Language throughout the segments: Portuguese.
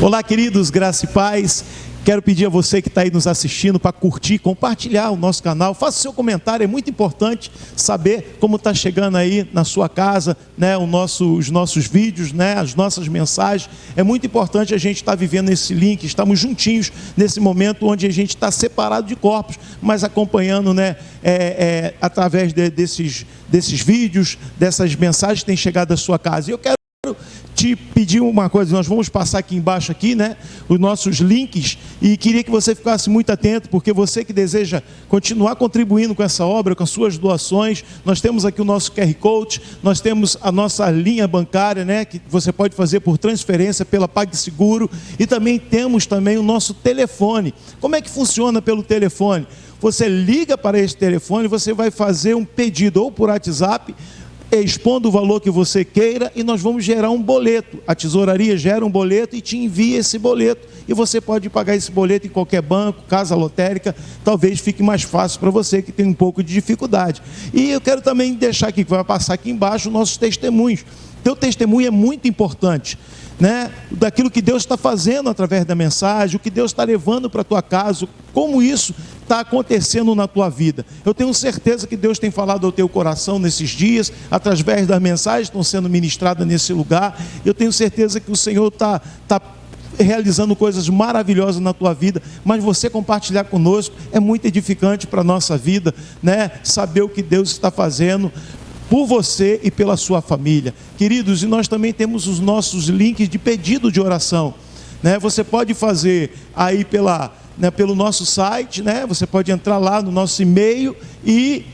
Olá, queridos, graça e paz. Quero pedir a você que está aí nos assistindo para curtir, compartilhar o nosso canal. Faça o seu comentário, é muito importante saber como está chegando aí na sua casa, né, os nossos vídeos, né, as nossas mensagens. É muito importante a gente estar vivendo esse link, estamos juntinhos nesse momento onde a gente está separado de corpos, mas acompanhando, né, através desses vídeos, dessas mensagens que têm chegado à sua casa. E eu quero te pedir uma coisa, nós vamos passar aqui embaixo né, os nossos links, e queria que você ficasse muito atento, porque você que deseja continuar contribuindo com essa obra, com as suas doações, nós temos aqui o nosso QR Code, nós temos a nossa linha bancária, né, que você pode fazer por transferência pela PagSeguro, e também temos o nosso telefone. Como é que funciona pelo telefone? Você liga para esse telefone, você vai fazer um pedido ou por WhatsApp, expondo o valor que você queira, e nós vamos gerar um boleto. A tesouraria gera um boleto e te envia esse boleto, e você pode pagar esse boleto em qualquer banco, casa lotérica. Talvez fique mais fácil para você que tem um pouco de dificuldade. E eu quero também deixar aqui, que vai passar aqui embaixo, nossos testemunhos. Teu testemunho é muito importante, né? Daquilo que Deus está fazendo através da mensagem, o que Deus está levando para a tua casa, como isso está acontecendo na tua vida. Eu tenho certeza que Deus tem falado ao teu coração nesses dias, através das mensagens que estão sendo ministradas nesse lugar. Eu tenho certeza que o Senhor está realizando coisas maravilhosas na tua vida, mas você compartilhar conosco é muito edificante para a nossa vida, né? Saber o que Deus está fazendo por você e pela sua família. Queridos, e nós também temos os nossos links de pedido de oração, né? Você pode fazer aí pelo nosso site, né? Você pode entrar lá no nosso e-mail e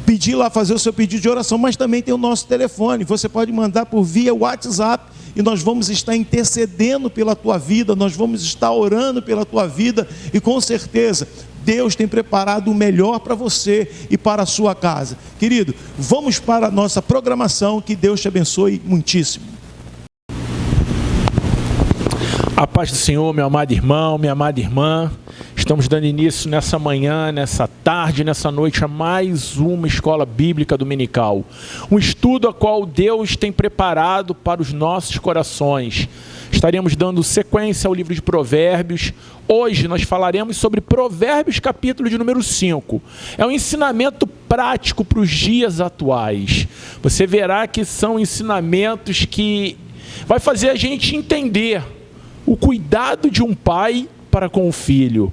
pedir lá, fazer o seu pedido de oração, mas também tem o nosso telefone. Você pode mandar por via WhatsApp, e nós vamos estar intercedendo pela tua vida, nós vamos estar orando pela tua vida, e com certeza Deus tem preparado o melhor para você e para a sua casa. Querido, vamos para a nossa programação, que Deus te abençoe muitíssimo. A paz do Senhor, meu amado irmão, minha amada irmã. Estamos dando início nessa manhã, nessa tarde, nessa noite, a mais uma escola bíblica dominical. Um estudo a qual Deus tem preparado para os nossos corações. Estaremos dando sequência ao livro de Provérbios. Hoje nós falaremos sobre Provérbios, capítulo de número 5. É um ensinamento prático para os dias atuais. Você verá que são ensinamentos que vai fazer a gente entender o cuidado de um pai para com o filho.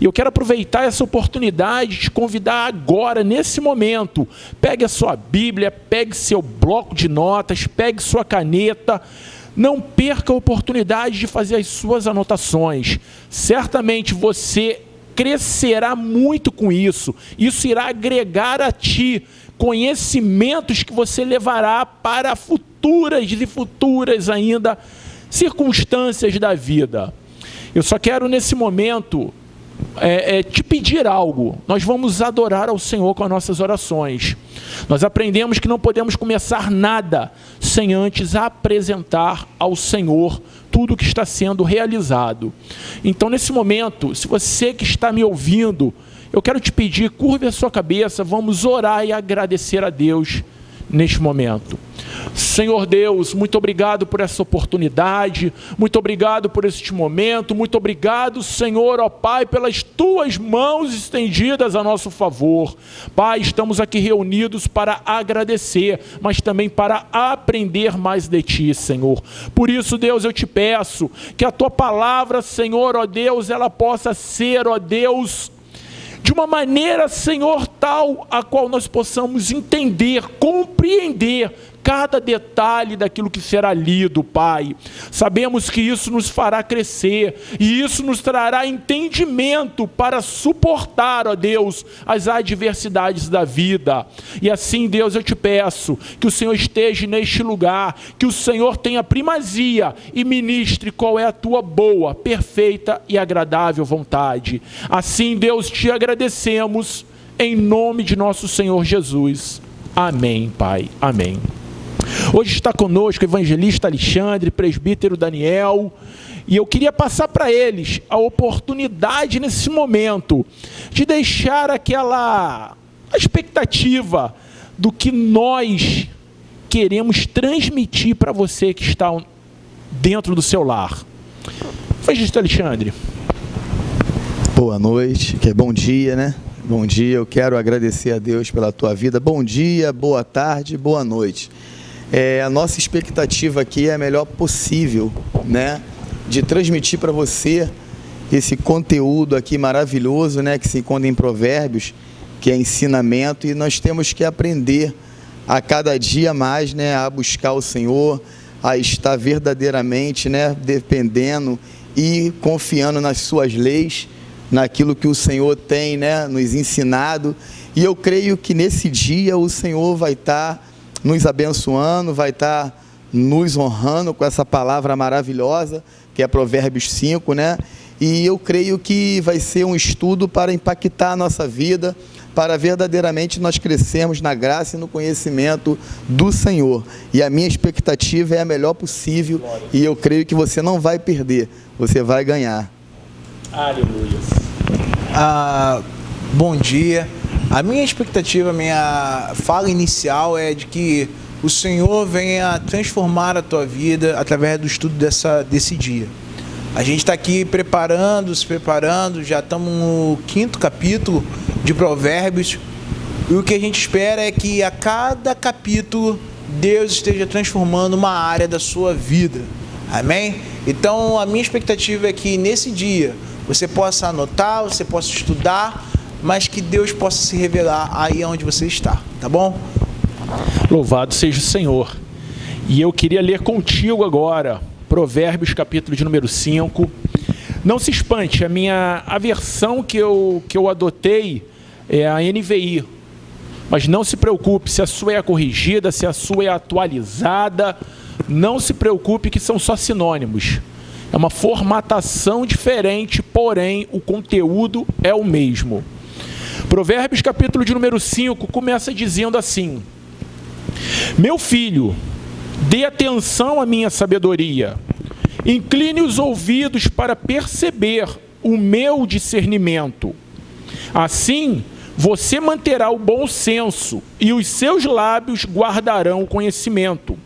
E eu quero aproveitar essa oportunidade de te convidar agora, nesse momento. Pegue a sua Bíblia, pegue seu bloco de notas, pegue sua caneta. Não perca a oportunidade de fazer as suas anotações. Certamente você crescerá muito com isso. Isso irá agregar a ti conhecimentos que você levará para futuras e futuras ainda circunstâncias da vida. Eu só quero nesse momento te pedir algo. Nós vamos adorar ao Senhor com as nossas orações. Nós aprendemos que não podemos começar nada sem antes apresentar ao Senhor tudo que está sendo realizado. Então, nesse momento, se você que está me ouvindo, eu quero te pedir, curve a sua cabeça, vamos orar e agradecer a Deus neste momento. Senhor Deus, muito obrigado por essa oportunidade, muito obrigado por este momento, muito obrigado, Senhor, ó Pai, pelas tuas mãos estendidas a nosso favor. Pai, estamos aqui reunidos para agradecer, mas também para aprender mais de Ti, Senhor. Por isso, Deus, eu te peço que a Tua palavra, Senhor, ó Deus, ela possa ser, ó Deus, de uma maneira, Senhor, tal a qual nós possamos entender, compreender cada detalhe daquilo que será lido, Pai. Sabemos que isso nos fará crescer e isso nos trará entendimento para suportar, ó Deus, as adversidades da vida. E assim, Deus, eu te peço que o Senhor esteja neste lugar, que o Senhor tenha primazia e ministre qual é a tua boa, perfeita e agradável vontade. Assim, Deus, te agradecemos em nome de nosso Senhor Jesus. Amém, Pai. Amém. Hoje está conosco o evangelista Alexandre, presbítero Daniel, e eu queria passar para eles a oportunidade nesse momento de deixar aquela expectativa do que nós queremos transmitir para você que está dentro do seu lar. Evangelista Alexandre. Boa noite, que é bom dia, né? Bom dia, eu quero agradecer a Deus pela tua vida. Bom dia, boa tarde, boa noite. A nossa expectativa aqui é a melhor possível, né? De transmitir para você esse conteúdo aqui maravilhoso, né? Que se encontra em Provérbios, que é ensinamento, e nós temos que aprender a cada dia mais, né? A buscar o Senhor, a estar verdadeiramente, né? Dependendo e confiando nas suas leis, naquilo que o Senhor tem, né, nos ensinado. E eu creio que nesse dia o Senhor vai estar nos abençoando, vai estar nos honrando com essa palavra maravilhosa, que é Provérbios 5, né? E eu creio que vai ser um estudo para impactar a nossa vida, para verdadeiramente nós crescermos na graça e no conhecimento do Senhor. E a minha expectativa é a melhor possível, e eu creio que você não vai perder, você vai ganhar. Aleluia. Bom dia. A minha expectativa, a minha fala inicial é de que o Senhor venha transformar a tua vida através do estudo desse dia. A gente está aqui se preparando, já estamos no 5º capítulo de Provérbios, e o que a gente espera é que a cada capítulo Deus esteja transformando uma área da sua vida. Amém? Então a minha expectativa é que nesse dia você possa anotar, você possa estudar, mas que Deus possa se revelar aí onde você está, tá bom? Louvado seja o Senhor. E eu queria ler contigo agora, Provérbios, capítulo de número 5. Não se espante, a versão que eu adotei é a NVI. Mas não se preocupe, se a sua é corrigida, se a sua é atualizada, não se preocupe que são só sinônimos. É uma formatação diferente, porém o conteúdo é o mesmo. Provérbios, capítulo de número 5, começa dizendo assim: Meu filho, dê atenção à minha sabedoria, incline os ouvidos para perceber o meu discernimento. Assim, você manterá o bom senso e os seus lábios guardarão o conhecimento.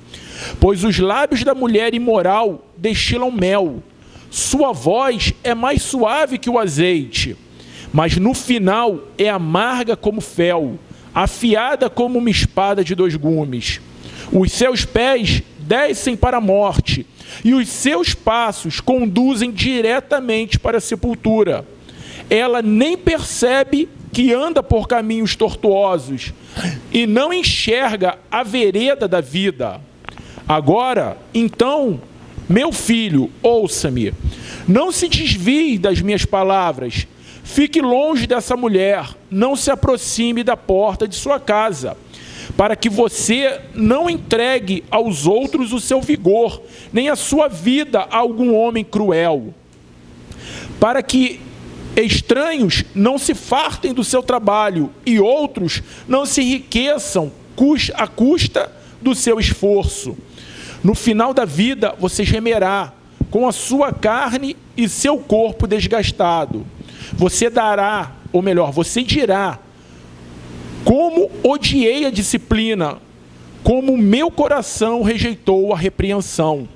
Pois os lábios da mulher imoral destilam mel, sua voz é mais suave que o azeite, mas no final é amarga como fel, afiada como uma espada de 2 gumes. Os seus pés descem para a morte, e os seus passos conduzem diretamente para a sepultura. Ela nem percebe que anda por caminhos tortuosos, e não enxerga a vereda da vida. Agora, então, meu filho, ouça-me, não se desvie das minhas palavras, fique longe dessa mulher, não se aproxime da porta de sua casa, para que você não entregue aos outros o seu vigor, nem a sua vida a algum homem cruel, para que estranhos não se fartem do seu trabalho e outros não se enriqueçam à custa do seu esforço. No final da vida, você gemerá com a sua carne e seu corpo desgastado. Você dará, ou melhor, você dirá: como odiei a disciplina, como meu coração rejeitou a repreensão.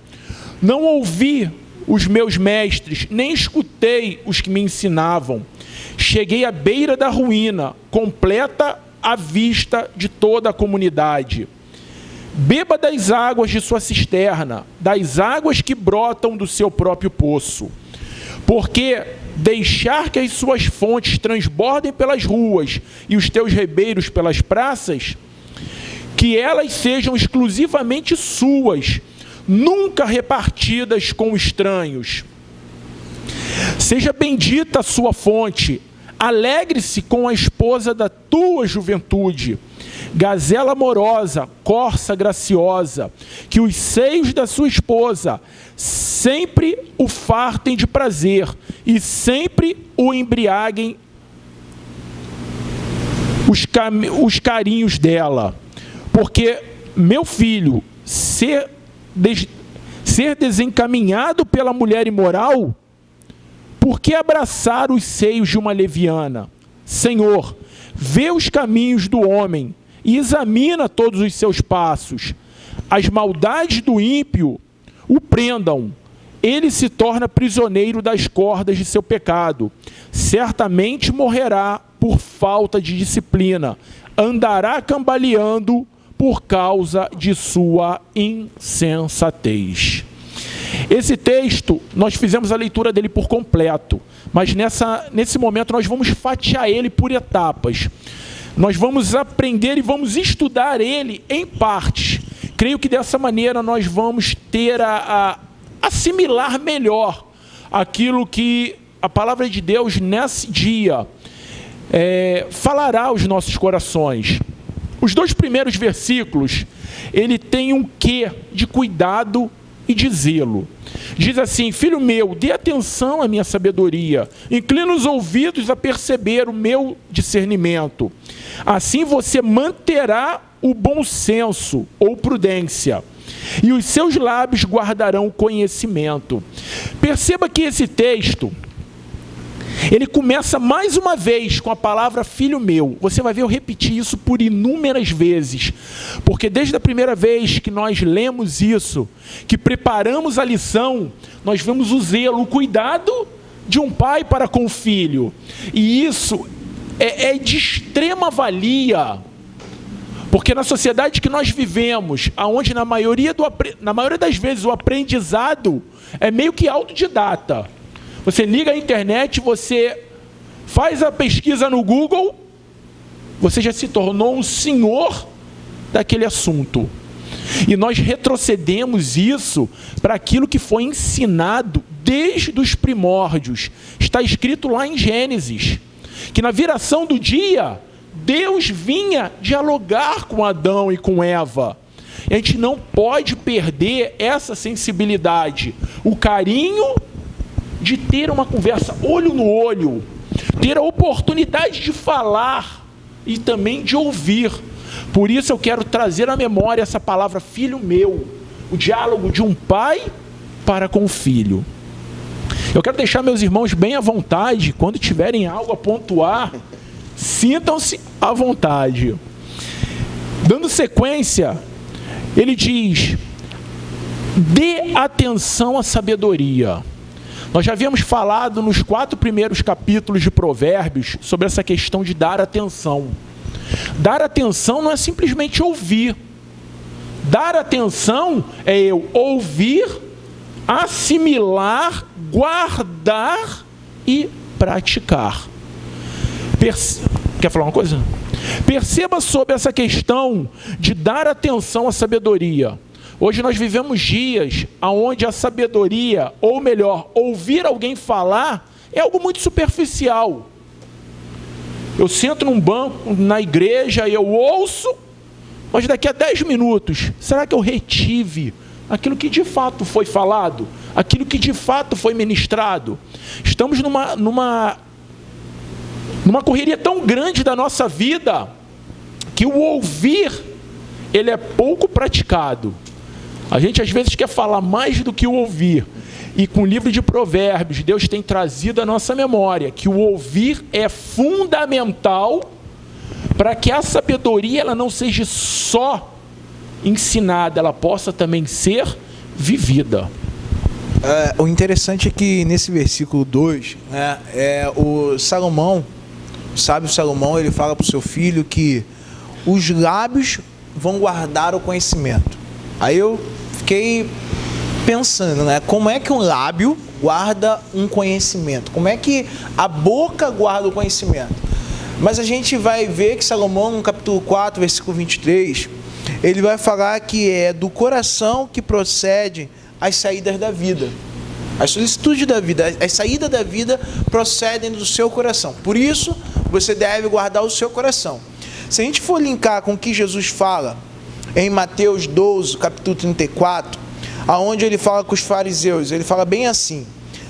Não ouvi os meus mestres, nem escutei os que me ensinavam. Cheguei à beira da ruína, completa à vista de toda a comunidade. Beba das águas de sua cisterna, das águas que brotam do seu próprio poço. Porque deixar que as suas fontes transbordem pelas ruas e os teus ribeiros pelas praças, que elas sejam exclusivamente suas, nunca repartidas com estranhos. Seja bendita a sua fonte, alegre-se com a esposa da tua juventude. Gazela amorosa, corça graciosa, que os seios da sua esposa sempre o fartem de prazer e sempre o embriaguem os carinhos dela. Porque, meu filho, ser desencaminhado pela mulher imoral, por que abraçar os seios de uma leviana? Senhor, vê os caminhos do homem e examina todos os seus passos. As maldades do ímpio o prendam, ele se torna prisioneiro das cordas de seu pecado. Certamente morrerá por falta de disciplina. Andará cambaleando por causa de sua insensatez. Esse texto, nós fizemos a leitura dele por completo, mas nesse momento nós vamos fatiar ele por etapas. Nós vamos aprender e vamos estudar ele em partes. Creio que dessa maneira nós vamos ter a assimilar melhor aquilo que a palavra de Deus nesse dia falará aos nossos corações. Os 2 primeiros versículos, ele tem um quê de cuidado e de zelo. Diz assim: filho meu, dê atenção à minha sabedoria, inclina os ouvidos a perceber o meu discernimento. Assim você manterá o bom senso ou prudência, e os seus lábios guardarão o conhecimento. Perceba que esse texto, ele começa mais uma vez com a palavra filho meu. Você vai ver eu repetir isso por inúmeras vezes, porque desde a primeira vez que nós lemos isso, que preparamos a lição, nós vemos o zelo, o cuidado de um pai para com o filho. E isso é de extrema valia, porque na sociedade que nós vivemos, onde na maioria das vezes o aprendizado é meio que autodidata. Você liga a internet, você faz a pesquisa no Google, você já se tornou um senhor daquele assunto. E nós retrocedemos isso para aquilo que foi ensinado desde os primórdios. Está escrito lá em Gênesis, que na viração do dia, Deus vinha dialogar com Adão e com Eva. E a gente não pode perder essa sensibilidade, o carinho de ter uma conversa olho no olho, ter a oportunidade de falar e também de ouvir. Por isso eu quero trazer à memória essa palavra filho meu, o diálogo de um pai para com o filho. Eu quero deixar meus irmãos bem à vontade, quando tiverem algo a pontuar, sintam-se à vontade. Dando sequência, ele diz: dê atenção à sabedoria. Nós já havíamos falado nos 4 primeiros capítulos de Provérbios sobre essa questão de dar atenção. Dar atenção não é simplesmente ouvir. Dar atenção é eu ouvir, assimilar, guardar e praticar. Quer falar uma coisa? Perceba sobre essa questão de dar atenção à sabedoria. Hoje nós vivemos dias onde a sabedoria, ou melhor, ouvir alguém falar, é algo muito superficial. Eu sento num banco, na igreja, e eu ouço, mas daqui a 10 minutos, será que eu retive aquilo que de fato foi falado? Aquilo que de fato foi ministrado? Estamos numa correria tão grande da nossa vida, que o ouvir, ele é pouco praticado. A gente às vezes quer falar mais do que o ouvir. E com o livro de Provérbios, Deus tem trazido à nossa memória que o ouvir é fundamental para que a sabedoria ela não seja só ensinada, ela possa também ser vivida. O interessante é que nesse versículo 2, o sábio Salomão, ele fala para o seu filho que os lábios vão guardar o conhecimento. Aí eu fiquei pensando, como é que um lábio guarda um conhecimento? Como é que a boca guarda o conhecimento? Mas a gente vai ver que Salomão, no capítulo 4, versículo 23, ele vai falar que é do coração que procede as saídas da vida. As solicitudes da vida, as saídas da vida procedem do seu coração. Por isso, você deve guardar o seu coração. Se a gente for linkar com o que Jesus fala em Mateus 12, capítulo 34, aonde ele fala com os fariseus, ele fala bem assim: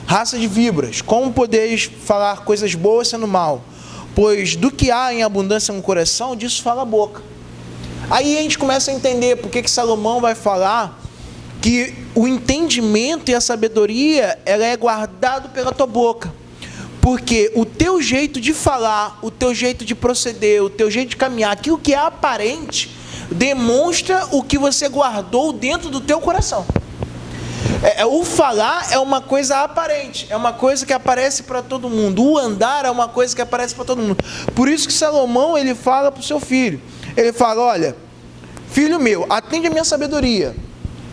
raça de víboras, como podeis falar coisas boas sendo mal? Pois do que há em abundância no coração, disso fala a boca. Aí a gente começa a entender por que Salomão vai falar que o entendimento e a sabedoria, ela é guardado pela tua boca. Porque o teu jeito de falar, o teu jeito de proceder, o teu jeito de caminhar, aquilo que é aparente, demonstra o que você guardou dentro do teu coração. O falar é uma coisa aparente, é uma coisa que aparece para todo mundo. O andar é uma coisa que aparece para todo mundo. Por isso que Salomão, ele fala para o seu filho. Ele fala, olha, filho meu, atende a minha sabedoria.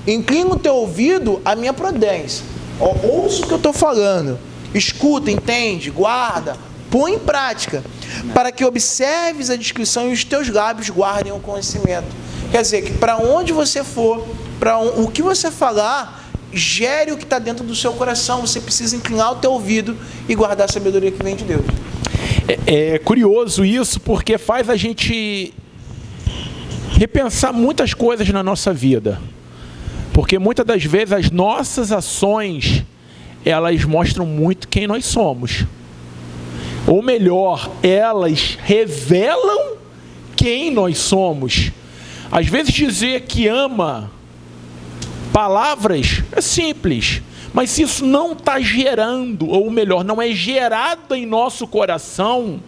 Inclina o teu ouvido à minha prudência. Ouça o que eu estou falando. Escuta, entende, guarda, põe em prática. Para que observes a discrição e os teus lábios guardem o conhecimento. Quer dizer, que para onde você for, o que você falar, gere o que está dentro do seu coração. Você precisa inclinar o teu ouvido e guardar a sabedoria que vem de Deus. É curioso isso, porque faz a gente repensar muitas coisas na nossa vida. Porque muitas das vezes as nossas ações, elas mostram muito quem nós somos. Ou melhor, elas revelam quem nós somos. Às vezes dizer que ama palavras é simples, mas se isso não está gerando, ou melhor, não é gerado em nosso coração,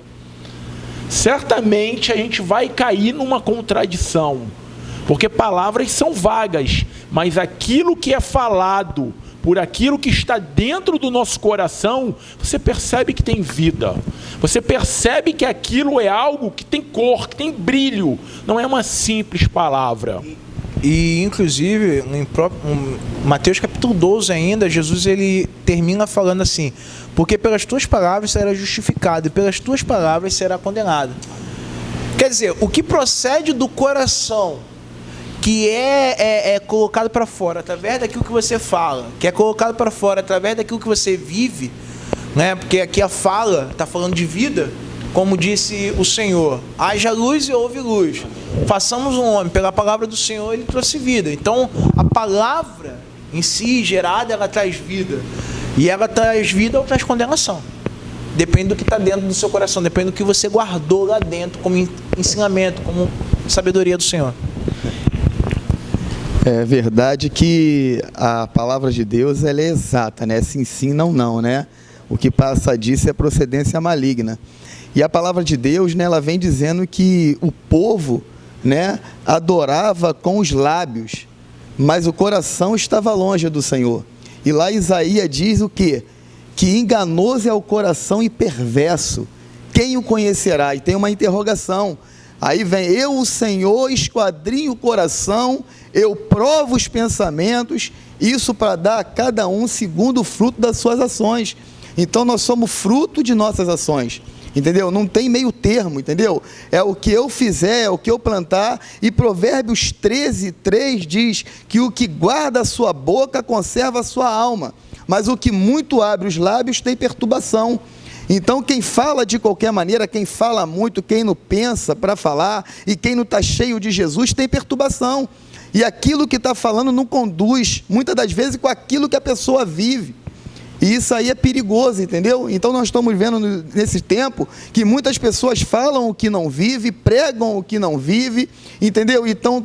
certamente a gente vai cair numa contradição, porque palavras são vagas, mas aquilo que é falado por aquilo que está dentro do nosso coração, você percebe que tem vida, você percebe que aquilo é algo que tem cor, que tem brilho, não é uma simples palavra. E inclusive, em Mateus capítulo 12 ainda, Jesus ele termina falando assim, porque pelas tuas palavras será justificado, e pelas tuas palavras será condenado. Quer dizer, o que procede do coração, que é colocado para fora, através daquilo que você fala, que é colocado para fora, através daquilo que você vive, né? Porque aqui a fala está falando de vida, como disse o Senhor, haja luz e houve luz. Façamos um homem, pela palavra do Senhor ele trouxe vida. Então a palavra em si gerada, ela traz vida, e ela traz vida ou traz condenação, depende do que está dentro do seu coração, depende do que você guardou lá dentro como ensinamento, como sabedoria do Senhor. É verdade que a palavra de Deus ela é exata, né? Sim, sim, não, não, né? O que passa disso é procedência maligna. E a palavra de Deus, né, ela vem dizendo que o povo, né, adorava com os lábios, mas o coração estava longe do Senhor. E lá Isaías diz o quê? Que enganoso é o coração e perverso. Quem o conhecerá? E tem uma interrogação. Aí vem, eu, o Senhor, esquadrinho o coração, eu provo os pensamentos, isso para dar a cada um segundo o fruto das suas ações. Então nós somos fruto de nossas ações, entendeu? Não tem meio termo, entendeu? É o que eu fizer, é o que eu plantar. E Provérbios 13:3 diz que o que guarda a sua boca conserva a sua alma, mas o que muito abre os lábios tem perturbação. Então quem fala de qualquer maneira, quem fala muito, quem não pensa para falar, e quem não está cheio de Jesus tem perturbação, e aquilo que está falando não conduz, muitas das vezes, com aquilo que a pessoa vive, e isso aí é perigoso, entendeu? Então nós estamos vendo nesse tempo, que muitas pessoas falam o que não vive, pregam o que não vive, entendeu? E estão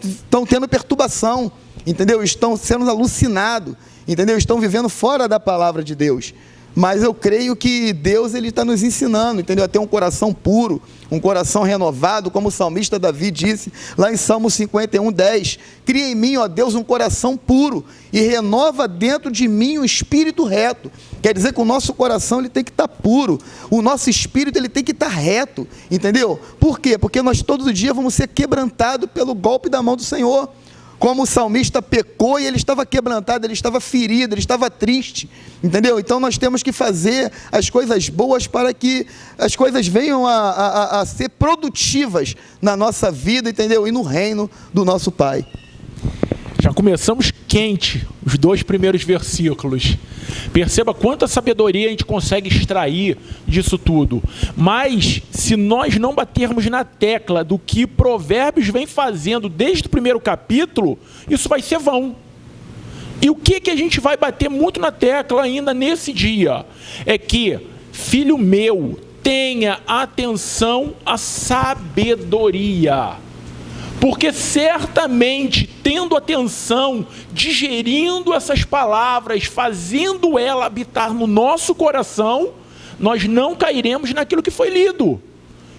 tendo perturbação, entendeu? Estão sendo alucinados, entendeu? Estão vivendo fora da palavra de Deus. Mas eu creio que Deus ele está nos ensinando, entendeu? A ter um coração puro, um coração renovado, como o salmista Davi disse lá em Salmo 51:10. Cria em mim, ó Deus, um coração puro e renova dentro de mim um espírito reto. Quer dizer que o nosso coração ele tem que estar puro, o nosso espírito ele tem que estar reto, entendeu? Por quê? Porque nós todos os dias vamos ser quebrantados pelo golpe da mão do Senhor. Como o salmista pecou e ele estava quebrantado, ele estava ferido, ele estava triste, entendeu? Então nós temos que fazer as coisas boas para que as coisas venham a ser produtivas na nossa vida, entendeu? E no reino do nosso Pai. Já começamos quente os 2 primeiros versículos. Perceba quanta sabedoria a gente consegue extrair disso tudo. Mas, se nós não batermos na tecla do que Provérbios vem fazendo desde o primeiro capítulo, isso vai ser vão. E o que a gente vai bater muito na tecla ainda nesse dia? É que, filho meu, tenha atenção à sabedoria. Porque certamente, tendo atenção, digerindo essas palavras, fazendo ela habitar no nosso coração, nós não cairemos naquilo que foi lido.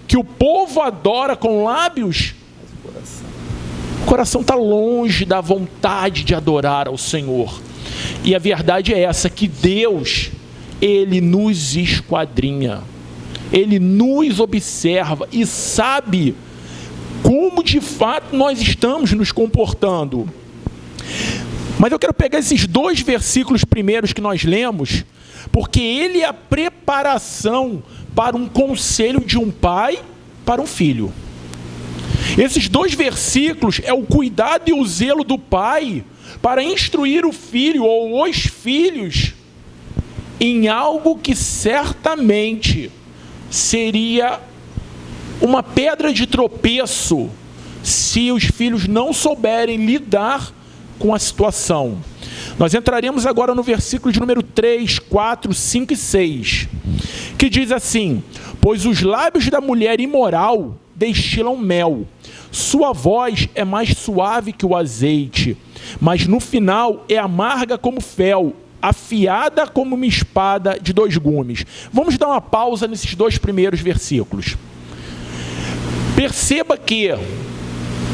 Que o povo adora com lábios, o coração está longe da vontade de adorar ao Senhor. E a verdade é essa, que Deus, Ele nos esquadrinha. Ele nos observa e sabe como de fato nós estamos nos comportando. Mas eu quero pegar esses 2 versículos primeiros que nós lemos, porque ele é a preparação para um conselho de um pai para um filho. Esses 2 versículos é o cuidado e o zelo do pai para instruir o filho ou os filhos em algo que certamente seria uma pedra de tropeço se os filhos não souberem lidar com a situação. Nós entraremos agora no versículo de número 3, 4, 5 e 6, que diz assim: pois os lábios da mulher imoral destilam mel, sua voz é mais suave que o azeite, mas no final é amarga como fel, afiada como uma espada de 2 gumes. Vamos dar uma pausa nesses 2 primeiros versículos. Perceba que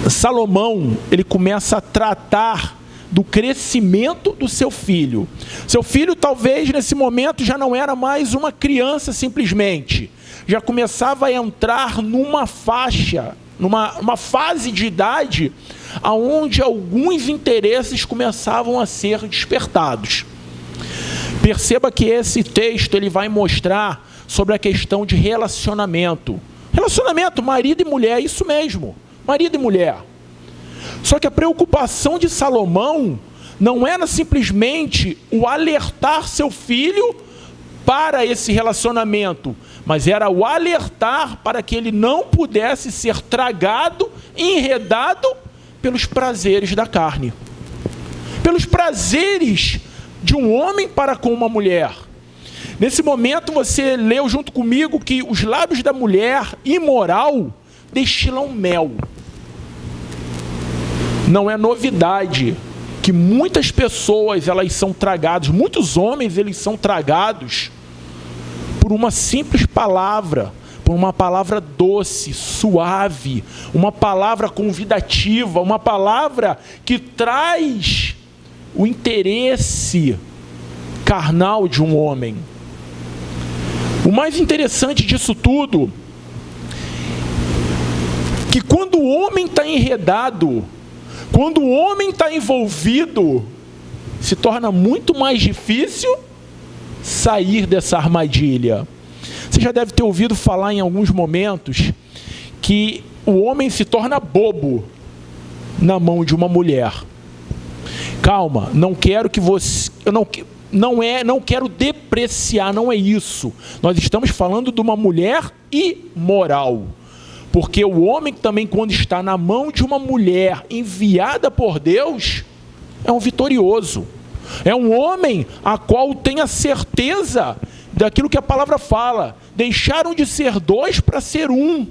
Salomão, ele começa a tratar do crescimento do seu filho. Seu filho talvez nesse momento já não era mais uma criança simplesmente, já começava a entrar numa faixa, numa fase de idade onde alguns interesses começavam a ser despertados. Perceba que esse texto ele vai mostrar sobre a questão de relacionamento. Relacionamento, marido e mulher, isso mesmo, marido e mulher. Só que a preocupação de Salomão não era simplesmente o alertar seu filho para esse relacionamento, mas era o alertar para que ele não pudesse ser tragado e enredado pelos prazeres da carne, pelos prazeres de um homem para com uma mulher. Nesse momento você leu junto comigo que os lábios da mulher imoral destilam mel. Não é novidade que muitas pessoas elas são tragadas, muitos homens eles são tragados por uma simples palavra, por uma palavra doce, suave, uma palavra convidativa, uma palavra que traz o interesse carnal de um homem. O mais interessante disso tudo, que quando o homem está enredado, quando o homem está envolvido, se torna muito mais difícil sair dessa armadilha. Você já deve ter ouvido falar em alguns momentos que o homem se torna bobo na mão de uma mulher. Calma, não quero que você... não quero depreciar, não é isso. Nós estamos falando de uma mulher imoral. Porque o homem também, quando está na mão de uma mulher enviada por Deus, é um vitorioso. É um homem a qual tem a certeza daquilo que a palavra fala. Deixaram de ser 2 para ser 1.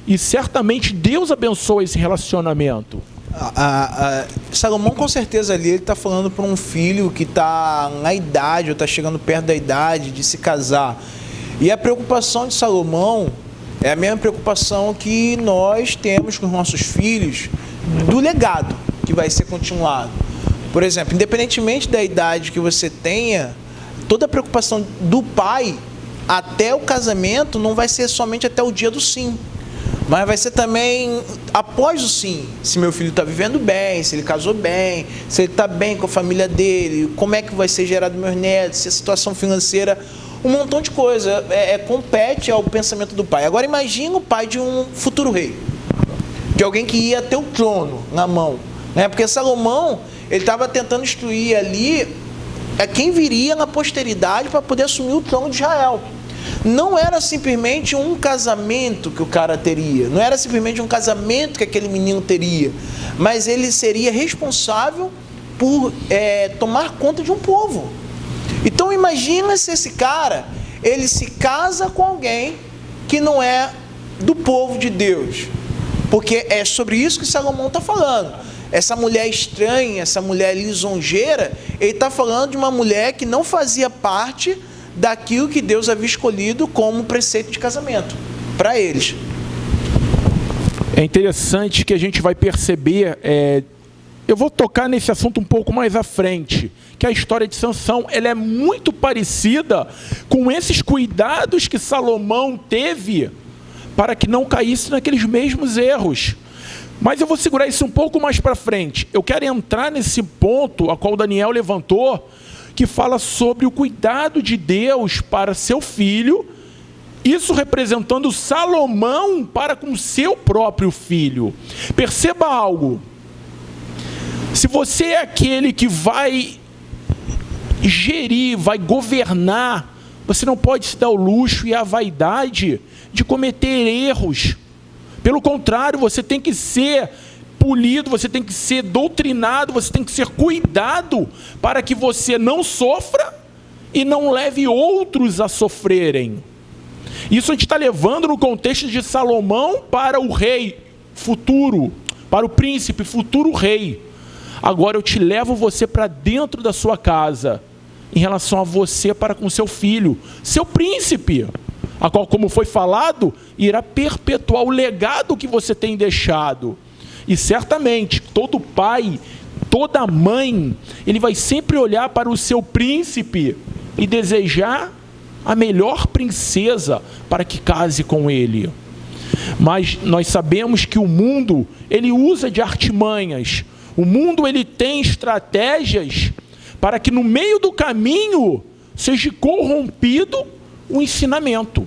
E certamente Deus abençoa esse relacionamento. Salomão com certeza ali ele está falando para um filho que está na idade, ou está chegando perto da idade de se casar. E a preocupação de Salomão é a mesma preocupação que nós temos com os nossos filhos, do legado que vai ser continuado. Por exemplo, independentemente da idade que você tenha, toda a preocupação do pai até o casamento não vai ser somente até o dia do sim, mas vai ser também após o sim. Se meu filho está vivendo bem, se ele casou bem, se ele está bem com a família dele, como é que vai ser gerado meus netos, se a situação financeira, um montão de coisa compete ao pensamento do pai. Agora imagina o pai de um futuro rei, de alguém que ia ter o trono na mão, né? Porque Salomão ele estava tentando instruir ali quem viria na posteridade para poder assumir o trono de Israel. Não era simplesmente um casamento que o cara teria, não era simplesmente um casamento que aquele menino teria, mas ele seria responsável por tomar conta de um povo. Então imagina se esse cara, ele se casa com alguém que não é do povo de Deus, porque é sobre isso que Salomão está falando. Essa mulher estranha, essa mulher lisonjeira, ele está falando de uma mulher que não fazia parte daquilo que Deus havia escolhido como preceito de casamento para eles. É interessante que a gente vai perceber eu vou tocar nesse assunto um pouco mais à frente, que a história de Sansão, ela é muito parecida com esses cuidados que Salomão teve para que não caísse naqueles mesmos erros. Mas eu vou segurar isso um pouco mais para frente. Eu quero entrar nesse ponto a qual Daniel levantou, que fala sobre o cuidado de Deus para seu filho, isso representando Salomão para com seu próprio filho. Perceba algo. Se você é aquele que vai gerir, vai governar, você não pode se dar o luxo e a vaidade de cometer erros. Pelo contrário, você tem que ser polido, você tem que ser doutrinado, você tem que ser cuidado para que você não sofra e não leve outros a sofrerem. Isso a gente está levando no contexto de Salomão para o rei futuro, para o príncipe futuro rei. Agora eu te levo você para dentro da sua casa, em relação a você para com seu filho, seu príncipe, a qual, como foi falado, irá perpetuar o legado que você tem deixado. E certamente, todo pai, toda mãe, ele vai sempre olhar para o seu príncipe e desejar a melhor princesa para que case com ele. Mas nós sabemos que o mundo, ele usa de artimanhas. O mundo, ele tem estratégias para que no meio do caminho seja corrompido o ensinamento.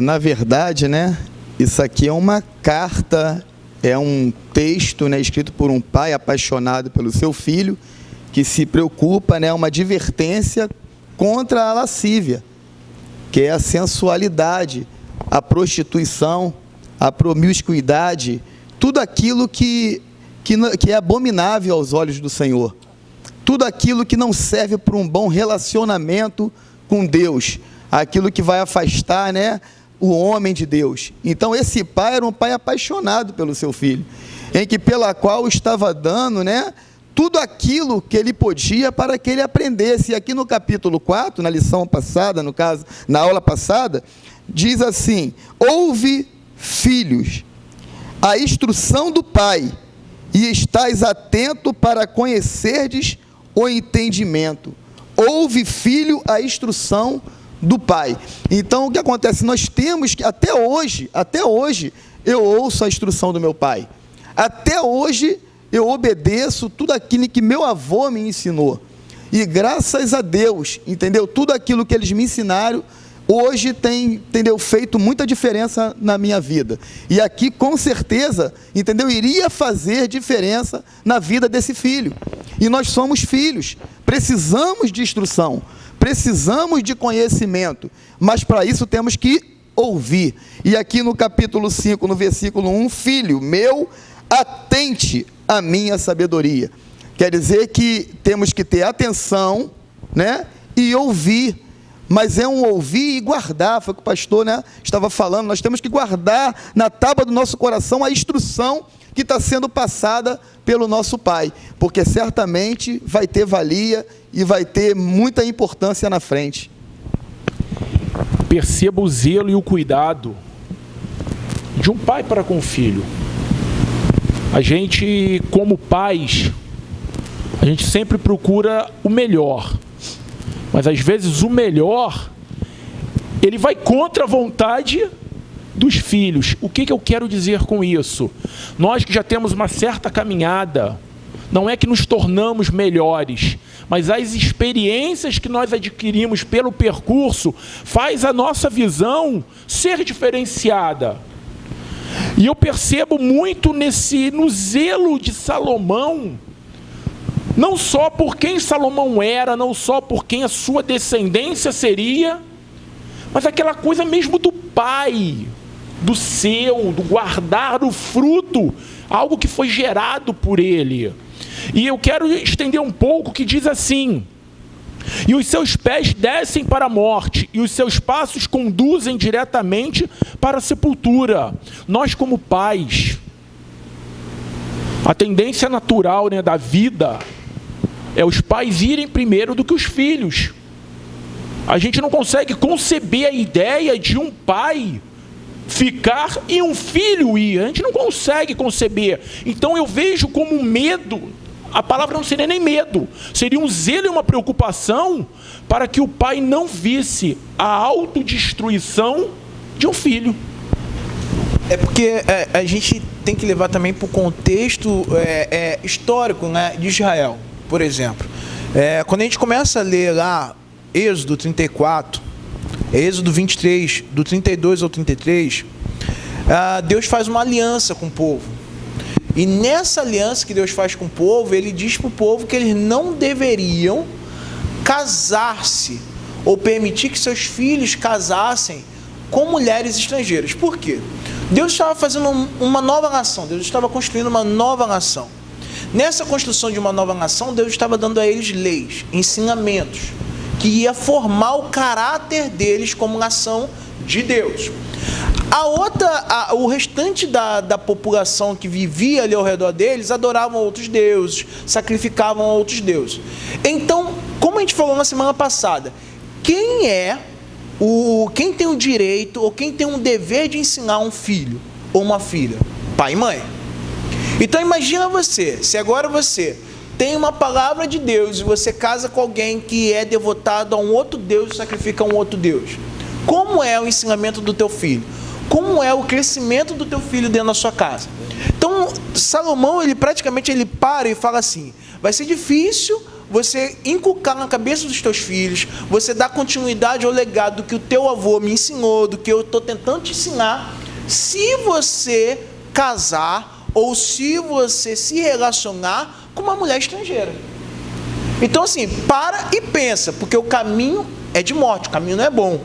Na verdade, né, isso aqui é uma carta, é um texto, né, escrito por um pai apaixonado pelo seu filho, que se preocupa, né, uma advertência contra a lascívia, que é a sensualidade, a prostituição, a promiscuidade, tudo aquilo que é abominável aos olhos do Senhor. Tudo aquilo que não serve para um bom relacionamento com Deus, aquilo que vai afastar, né, o homem de Deus. Então esse pai era um pai apaixonado pelo seu filho, em que pela qual estava dando, né, tudo aquilo que ele podia para que ele aprendesse. E aqui no capítulo 4, na lição passada, no caso, na aula passada, diz assim: ouve, filhos, a instrução do pai, e estais atento para conhecerdes o entendimento. Ouve, filho, a instrução do pai. Então o que acontece? Nós temos que, até hoje, eu ouço a instrução do meu pai. Até hoje eu obedeço tudo aquilo que meu avô me ensinou. E graças a Deus, entendeu? Tudo aquilo que eles me ensinaram, hoje tem, entendeu, feito muita diferença na minha vida. E aqui, com certeza, entendeu, iria fazer diferença na vida desse filho. E nós somos filhos, precisamos de instrução, precisamos de conhecimento, mas para isso temos que ouvir. E aqui no capítulo 5, no versículo 1, filho meu, atente à minha sabedoria. Quer dizer que temos que ter atenção, né, e ouvir. Mas é um ouvir e guardar, foi o que o pastor, né, estava falando. Nós temos que guardar na tábua do nosso coração a instrução que está sendo passada pelo nosso pai, porque certamente vai ter valia e vai ter muita importância na frente. Perceba o zelo e o cuidado de um pai para com o filho. A gente, como pais, a gente sempre procura o melhor, mas às vezes o melhor, ele vai contra a vontade dos filhos. O que eu quero dizer com isso? Nós que já temos uma certa caminhada, não é que nos tornamos melhores, mas as experiências que nós adquirimos pelo percurso faz a nossa visão ser diferenciada. E eu percebo muito no zelo de Salomão, não só por quem Salomão era, não só por quem a sua descendência seria, mas aquela coisa mesmo do pai, do guardar o fruto, algo que foi gerado por ele. E eu quero estender um pouco, que diz assim: e os seus pés descem para a morte, e os seus passos conduzem diretamente para a sepultura. Nós, como pais, a tendência natural, né, da vida é os pais irem primeiro do que os filhos. A gente não consegue conceber a ideia de um pai ficar e um filho ir. A gente não consegue conceber. Então eu vejo como um medo, a palavra não seria nem medo, seria um zelo e uma preocupação para que o pai não visse a autodestruição de um filho. É porque a gente tem que levar também para o contexto histórico, né, de Israel, por exemplo. Quando a gente começa a ler lá Êxodo 34, Êxodo 23, do 32 ao 33, Deus faz uma aliança com o povo. E nessa aliança que Deus faz com o povo, Ele diz para o povo que eles não deveriam casar-se ou permitir que seus filhos casassem com mulheres estrangeiras. Por quê? Deus estava fazendo uma nova nação, Deus estava construindo uma nova nação. Nessa construção de uma nova nação, Deus estava dando a eles leis, ensinamentos, que ia formar o caráter deles como nação de Deus. O restante da população que vivia ali ao redor deles adoravam outros deuses, sacrificavam a outros deuses. Então, como a gente falou na semana passada, quem tem o direito ou quem tem um dever de ensinar um filho ou uma filha? Pai e mãe. Então imagina você, se agora você tem uma palavra de Deus e você casa com alguém que é devotado a um outro Deus e sacrifica a um outro Deus. Como é o ensinamento do teu filho? Como é o crescimento do teu filho dentro da sua casa? Então Salomão, ele para e fala assim: vai ser difícil você inculcar na cabeça dos teus filhos, você dar continuidade ao legado do que o teu avô me ensinou, do que eu estou tentando te ensinar, se você casar ou se você se relacionar com uma mulher estrangeira. Então assim, para e pensa, porque o caminho é de morte, o caminho não é bom.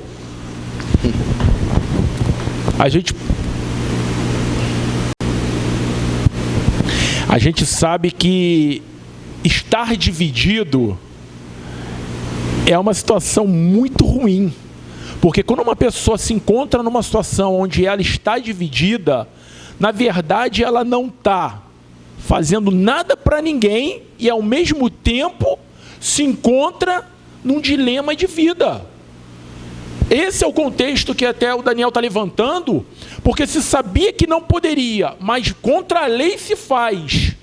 A gente sabe que estar dividido é uma situação muito ruim, porque quando uma pessoa se encontra numa situação onde ela está dividida, na verdade ela não está fazendo nada para ninguém e ao mesmo tempo se encontra num dilema de vida. Esse é o contexto que até o Daniel está levantando, porque se sabia que não poderia, mas contra a lei se faz.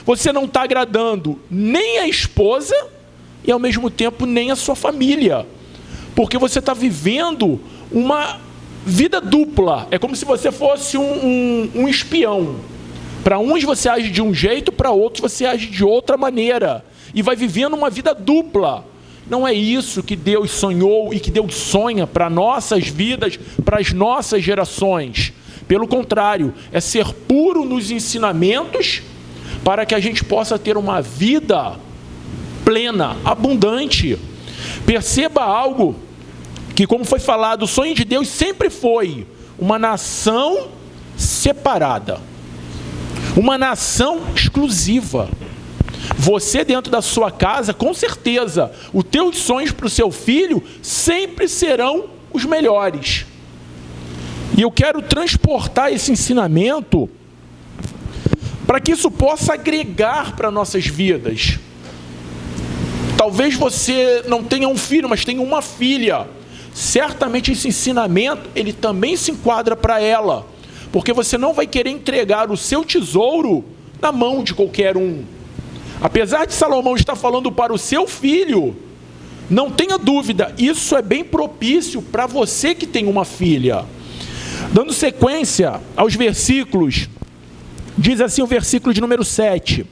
Você não está agradando nem a esposa e ao mesmo tempo nem a sua família, porque você está vivendo uma vida dupla. É como se você fosse um espião. Para uns você age de um jeito, para outros você age de outra maneira, e vai vivendo uma vida dupla. Não é isso que Deus sonhou e que Deus sonha para nossas vidas, para as nossas gerações. Pelo contrário, é ser puro nos ensinamentos para que a gente possa ter uma vida plena, abundante. Perceba algo que, como foi falado, o sonho de Deus sempre foi uma nação separada, uma nação exclusiva. Você dentro da sua casa, com certeza, os teus sonhos para o seu filho sempre serão os melhores. E eu quero transportar esse ensinamento para que isso possa agregar para nossas vidas. Talvez você não tenha um filho, mas tenha uma filha. Certamente esse ensinamento, ele também se enquadra para ela, porque você não vai querer entregar o seu tesouro na mão de qualquer um. Apesar de Salomão estar falando para o seu filho, não tenha dúvida, isso é bem propício para você que tem uma filha. Dando sequência aos versículos, diz assim o versículo de número 7.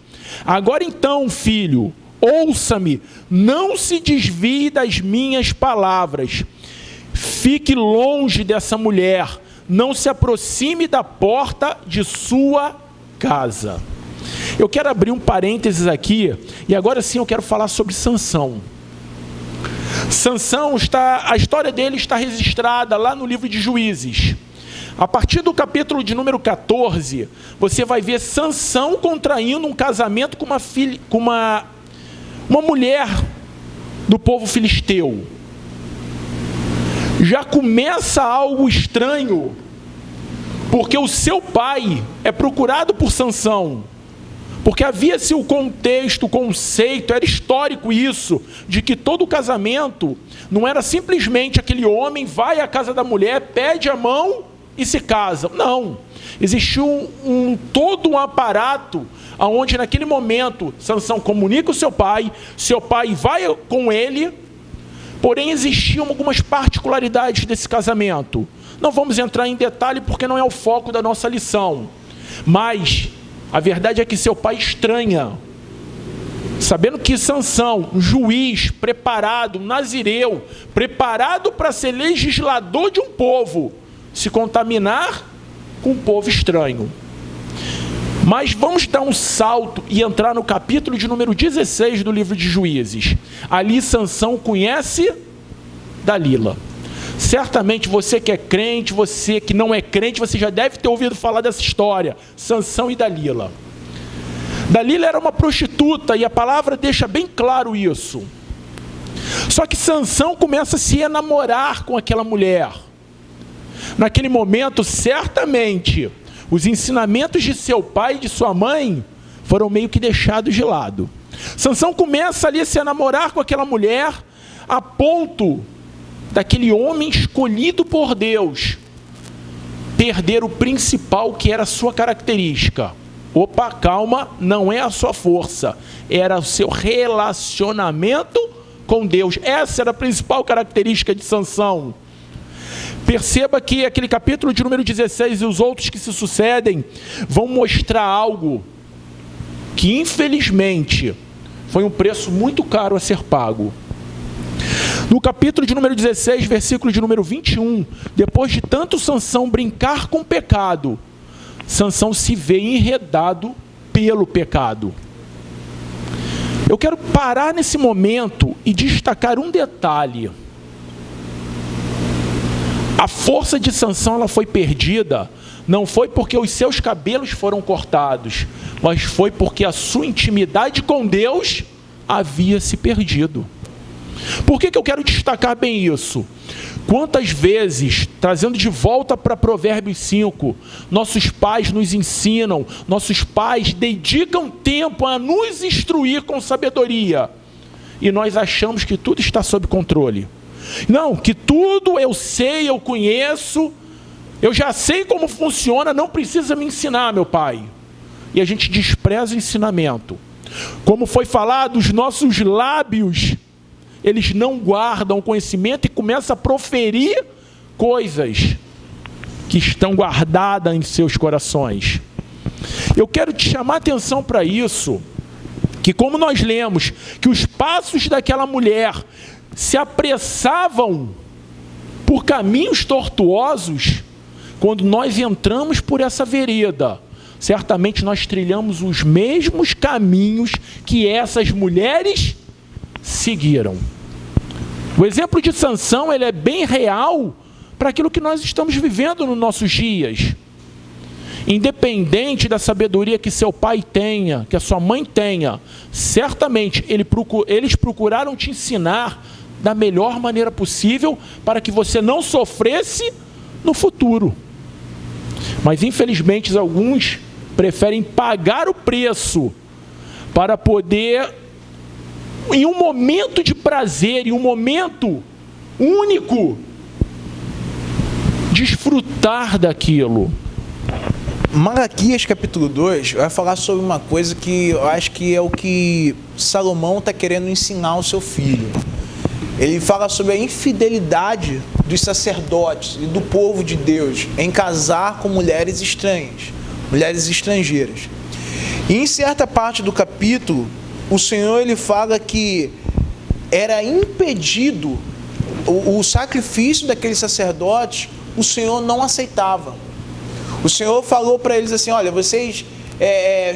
Agora então, filho, ouça-me, não se desvie das minhas palavras. Fique longe dessa mulher, não se aproxime da porta de sua casa. Eu quero abrir um parênteses aqui, e agora sim eu quero falar sobre Sansão. Sansão, a história dele está registrada lá no livro de Juízes. A partir do capítulo de número 14, você vai ver Sansão contraindo um casamento com uma mulher do povo filisteu. Já começa algo estranho, porque o seu pai é procurado por Sansão. Porque havia-se o contexto, o conceito, era histórico isso, de que todo casamento não era simplesmente aquele homem vai à casa da mulher, pede a mão e se casam. Não. Existiu todo um aparato onde naquele momento Sansão comunica o seu pai vai com ele, porém existiam algumas particularidades desse casamento. Não vamos entrar em detalhe porque não é o foco da nossa lição, mas a verdade é que seu pai estranha, sabendo que Sansão, um juiz preparado, um nazireu, preparado para ser legislador de um povo, se contaminar com um povo estranho. Mas vamos dar um salto e entrar no capítulo de número 16 do livro de Juízes. Ali Sansão conhece Dalila. Certamente você que é crente, você que não é crente, você já deve ter ouvido falar dessa história. Sansão e Dalila. Dalila era uma prostituta e a palavra deixa bem claro isso. Só que Sansão começa a se enamorar com aquela mulher. Naquele momento, certamente, os ensinamentos de seu pai e de sua mãe foram meio que deixados de lado. Sansão começa ali a se enamorar com aquela mulher, a ponto daquele homem escolhido por Deus perder o principal, que era a sua característica. Opa, calma, não é a sua força, era o seu relacionamento com Deus. Essa era a principal característica de Sansão. Perceba que aquele capítulo de número 16 e os outros que se sucedem vão mostrar algo que infelizmente foi um preço muito caro a ser pago. No capítulo de número 16, versículo de número 21, depois de tanto Sansão brincar com o pecado, Sansão se vê enredado pelo pecado. Eu quero parar nesse momento e destacar um detalhe. A força de Sansão ela foi perdida, não foi porque os seus cabelos foram cortados, mas foi porque a sua intimidade com Deus havia se perdido. Por que eu quero destacar bem isso? Quantas vezes, trazendo de volta para Provérbios 5, nossos pais nos ensinam, nossos pais dedicam tempo a nos instruir com sabedoria, e nós achamos que tudo está sob controle. Não, que tudo eu sei, eu conheço, eu já sei como funciona, não precisa me ensinar, meu pai. E a gente despreza o ensinamento. Como foi falado, os nossos lábios, eles não guardam conhecimento e começam a proferir coisas que estão guardadas em seus corações. Eu quero te chamar a atenção para isso, que como nós lemos, que os passos daquela mulher se apressavam por caminhos tortuosos. Quando nós entramos por essa vereda, certamente nós trilhamos os mesmos caminhos que essas mulheres seguiram. O exemplo de Sansão, ele é bem real para aquilo que nós estamos vivendo nos nossos dias. Independente da sabedoria que seu pai tenha, que a sua mãe tenha, certamente eles procuraram te ensinar da melhor maneira possível para que você não sofresse no futuro. Mas infelizmente alguns preferem pagar o preço para poder, em um momento de prazer, em um momento único, desfrutar daquilo. Malaquias capítulo 2 vai falar sobre uma coisa que eu acho que é o que Salomão está querendo ensinar ao seu filho. Ele fala sobre a infidelidade dos sacerdotes e do povo de Deus em casar com mulheres estranhas, mulheres estrangeiras. E em certa parte do capítulo, o Senhor ele fala que era impedido o sacrifício daqueles sacerdotes, o Senhor não aceitava. O Senhor falou para eles assim: olha, vocês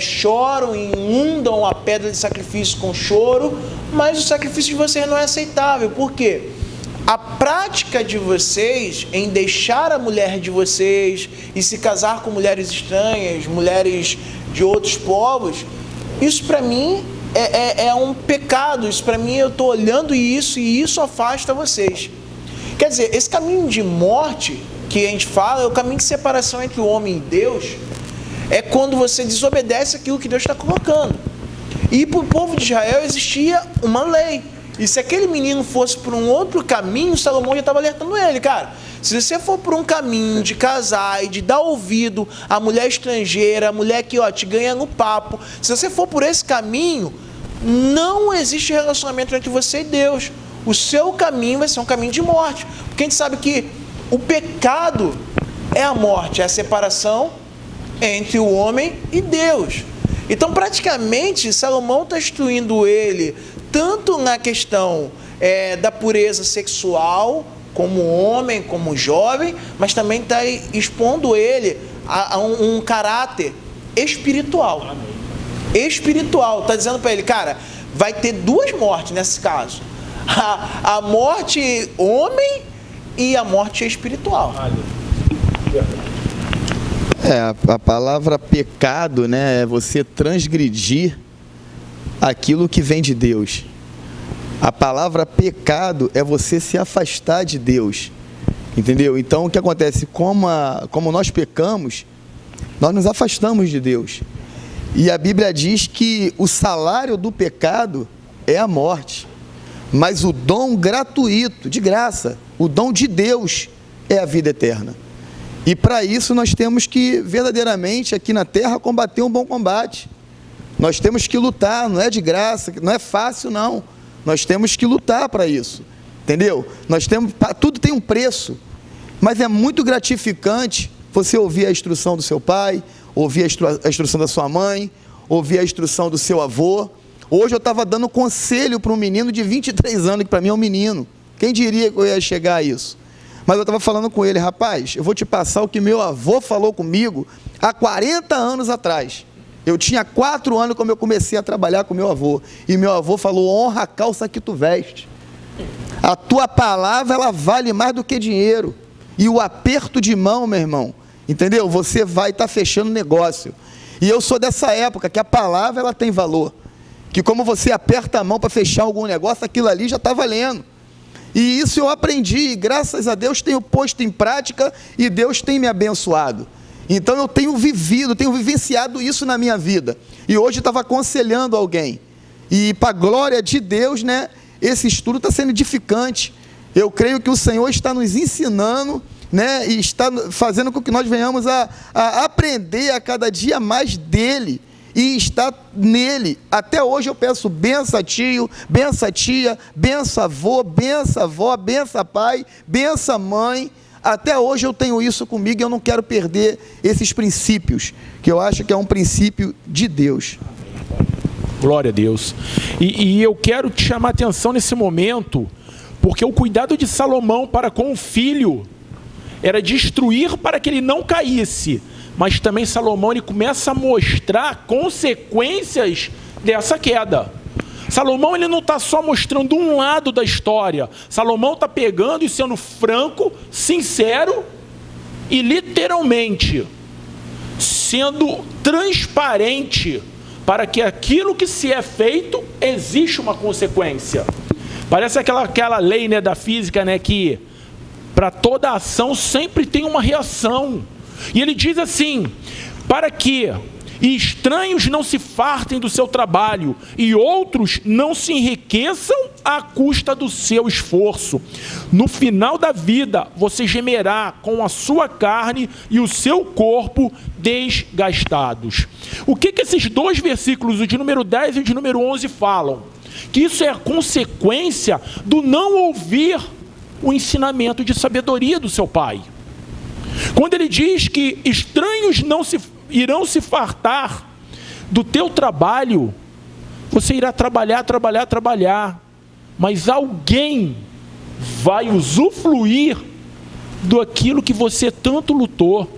choram e inundam a pedra de sacrifício com choro, mas o sacrifício de vocês não é aceitável. Por quê? A prática de vocês em deixar a mulher de vocês e se casar com mulheres estranhas, mulheres de outros povos, isso para mim é um pecado. Isso para mim, eu estou olhando isso e isso afasta vocês. Quer dizer, esse caminho de morte que a gente fala é o caminho de separação entre o homem e Deus. É quando você desobedece aquilo que Deus está colocando. E para o povo de Israel existia uma lei. E se aquele menino fosse por um outro caminho, Salomão já estava alertando ele, cara. Se você for por um caminho de casar e de dar ouvido à mulher estrangeira, a mulher que te ganha no papo, se você for por esse caminho, não existe relacionamento entre você e Deus. O seu caminho vai ser um caminho de morte. Porque a gente sabe que o pecado é a morte, é a separação entre o homem e Deus. Então, praticamente, Salomão está instruindo ele tanto na questão da pureza sexual, como homem, como jovem, mas também está expondo ele a um caráter espiritual. Amém. Espiritual. Está dizendo para ele, cara, vai ter duas mortes nesse caso. A morte homem e a morte espiritual. A palavra pecado, né, é você transgredir aquilo que vem de Deus. A palavra pecado é você se afastar de Deus, entendeu? Então o que acontece? Como nós pecamos, nós nos afastamos de Deus. E a Bíblia diz que o salário do pecado é a morte, mas o dom gratuito, de graça, o dom de Deus é a vida eterna. E para isso nós temos que verdadeiramente aqui na terra combater um bom combate. Nós temos que lutar, não é de graça, não é fácil não. Nós temos que lutar para isso, entendeu? Tudo tem um preço, mas é muito gratificante você ouvir a instrução do seu pai, ouvir a instrução da sua mãe, ouvir a instrução do seu avô. Hoje eu estava dando conselho para um menino de 23 anos, que para mim é um menino. Quem diria que eu ia chegar a isso? Mas eu estava falando com ele, rapaz, eu vou te passar o que meu avô falou comigo há 40 anos atrás. Eu tinha 4 anos quando eu comecei a trabalhar com meu avô. E meu avô falou, honra a calça que tu veste. A tua palavra, ela vale mais do que dinheiro. E o aperto de mão, meu irmão, entendeu? Você vai estar fechando negócio. E eu sou dessa época que a palavra, ela tem valor. Que como você aperta a mão para fechar algum negócio, aquilo ali já está valendo. E isso eu aprendi, e graças a Deus tenho posto em prática e Deus tem me abençoado. Então eu tenho vivenciado isso na minha vida. E hoje eu estava aconselhando alguém. E para a glória de Deus, né, esse estudo está sendo edificante. Eu creio que o Senhor está nos ensinando, né, e está fazendo com que nós venhamos a aprender a cada dia mais dele. E está nele. Até hoje eu peço benção tio, benção tia, benção avô, benção avó, benção pai, benção mãe. Até hoje eu tenho isso comigo e eu não quero perder esses princípios, que eu acho que é um princípio de Deus. Glória a Deus. E eu quero te chamar a atenção nesse momento, porque o cuidado de Salomão para com o filho era destruir para que ele não caísse. Mas também Salomão ele começa a mostrar consequências dessa queda. Salomão ele não está só mostrando um lado da história. Salomão está pegando e sendo franco, sincero e literalmente sendo transparente para que aquilo que se é feito existe uma consequência. Parece aquela lei, né, da física, né, que para toda ação sempre tem uma reação. E ele diz assim, para que estranhos não se fartem do seu trabalho e outros não se enriqueçam à custa do seu esforço. No final da vida, você gemerá com a sua carne e o seu corpo desgastados. O que esses dois versículos, o de número 10 e o de número 11, falam? Que isso é a consequência do não ouvir o ensinamento de sabedoria do seu pai. Quando ele diz que estranhos irão se fartar do teu trabalho, você irá trabalhar, mas alguém vai usufruir daquilo que você tanto lutou.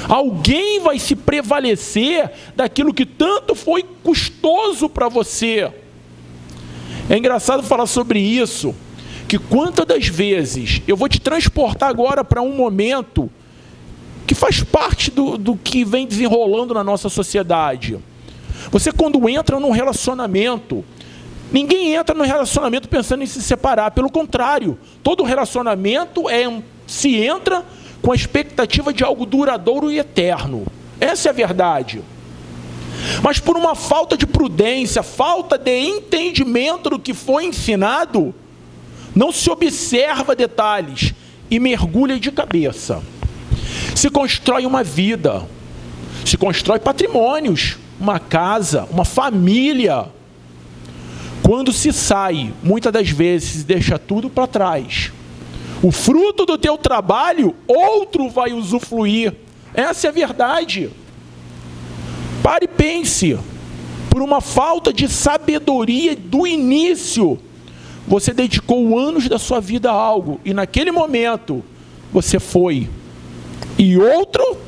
Alguém vai se prevalecer daquilo que tanto foi custoso para você. É engraçado falar sobre isso, que quantas das vezes, eu vou te transportar agora para um momento que faz parte do que vem desenrolando na nossa sociedade. Você quando entra num relacionamento, ninguém entra num relacionamento pensando em se separar, pelo contrário, todo relacionamento se entra com a expectativa de algo duradouro e eterno. Essa é a verdade. Mas por uma falta de prudência, falta de entendimento do que foi ensinado, não se observa detalhes e mergulha de cabeça. Se constrói uma vida, se constrói patrimônios, uma casa, uma família. Quando se sai, muitas das vezes deixa tudo para trás. O fruto do teu trabalho, outro vai usufruir. Essa é a verdade. Pare e pense. Por uma falta de sabedoria do início, você dedicou anos da sua vida a algo, e naquele momento, você foi, e outro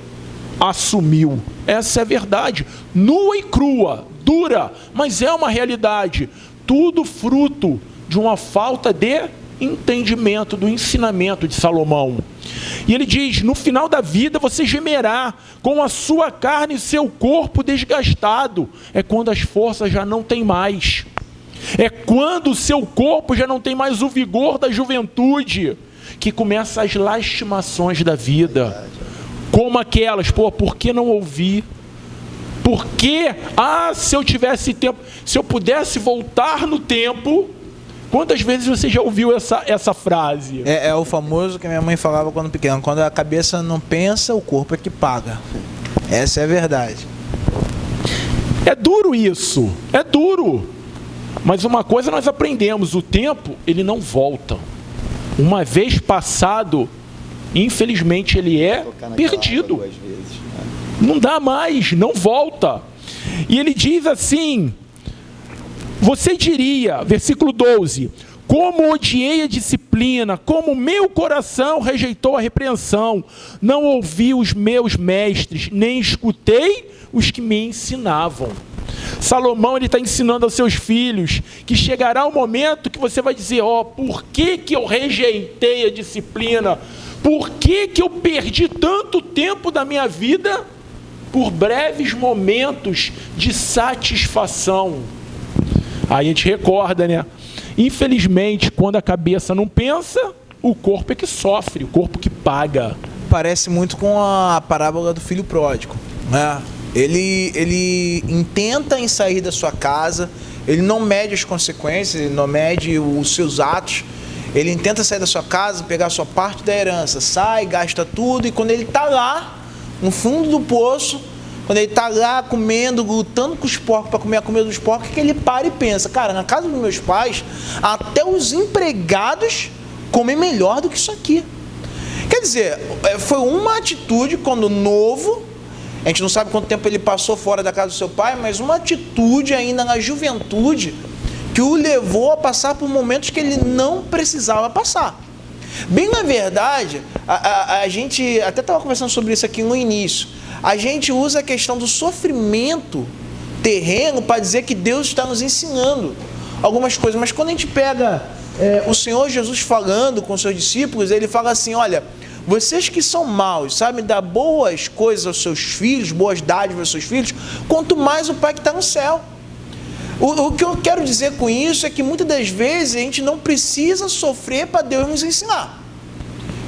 assumiu. Essa é a verdade. Nua e crua, dura, mas é uma realidade. Tudo fruto de uma falta de entendimento do ensinamento de Salomão. E ele diz: no final da vida você gemerá com a sua carne e seu corpo desgastado. É quando as forças já não tem mais. É quando o seu corpo já não tem mais o vigor da juventude, que começam as lastimações da vida. Como aquelas: pô, por que não ouvi? Por que? Se eu tivesse tempo, se eu pudesse voltar no tempo. Quantas vezes você já ouviu essa frase? É o famoso que minha mãe falava quando pequeno: quando a cabeça não pensa, o corpo é que paga. Essa é a verdade. É duro isso, é duro. Mas uma coisa nós aprendemos: o tempo, ele não volta. Uma vez passado, infelizmente ele é perdido. Não dá mais, não volta. E ele diz assim: você diria, versículo 12: como odiei a disciplina, como meu coração rejeitou a repreensão, não ouvi os meus mestres, nem escutei os que me ensinavam. Salomão, ele está ensinando aos seus filhos que chegará o momento que você vai dizer: por que eu rejeitei a disciplina? Por que eu perdi tanto tempo da minha vida por breves momentos de satisfação? Aí a gente recorda, né? Infelizmente, quando a cabeça não pensa, o corpo é que sofre, o corpo que paga. Parece muito com a parábola do filho pródigo, né? Ele intenta em sair da sua casa, ele não mede as consequências, ele não mede os seus atos. Ele intenta sair da sua casa, pegar a sua parte da herança, sai, gasta tudo, e quando ele está lá, no fundo do poço, quando ele está lá comendo, lutando com os porcos para comer a comida dos porcos, que ele para e pensa: cara, na casa dos meus pais, até os empregados comem melhor do que isso aqui. Quer dizer, foi uma atitude quando novo, a gente não sabe quanto tempo ele passou fora da casa do seu pai, mas uma atitude ainda na juventude que o levou a passar por momentos que ele não precisava passar. Bem na verdade, a gente até estava conversando sobre isso aqui no início. A gente usa a questão do sofrimento terreno para dizer que Deus está nos ensinando algumas coisas. Mas quando a gente pega o Senhor Jesus falando com os seus discípulos, ele fala assim: olha, vocês que são maus, sabem dar boas coisas aos seus filhos, boas dádivas aos seus filhos, quanto mais o Pai que está no céu. O que eu quero dizer com isso é que muitas das vezes a gente não precisa sofrer para Deus nos ensinar.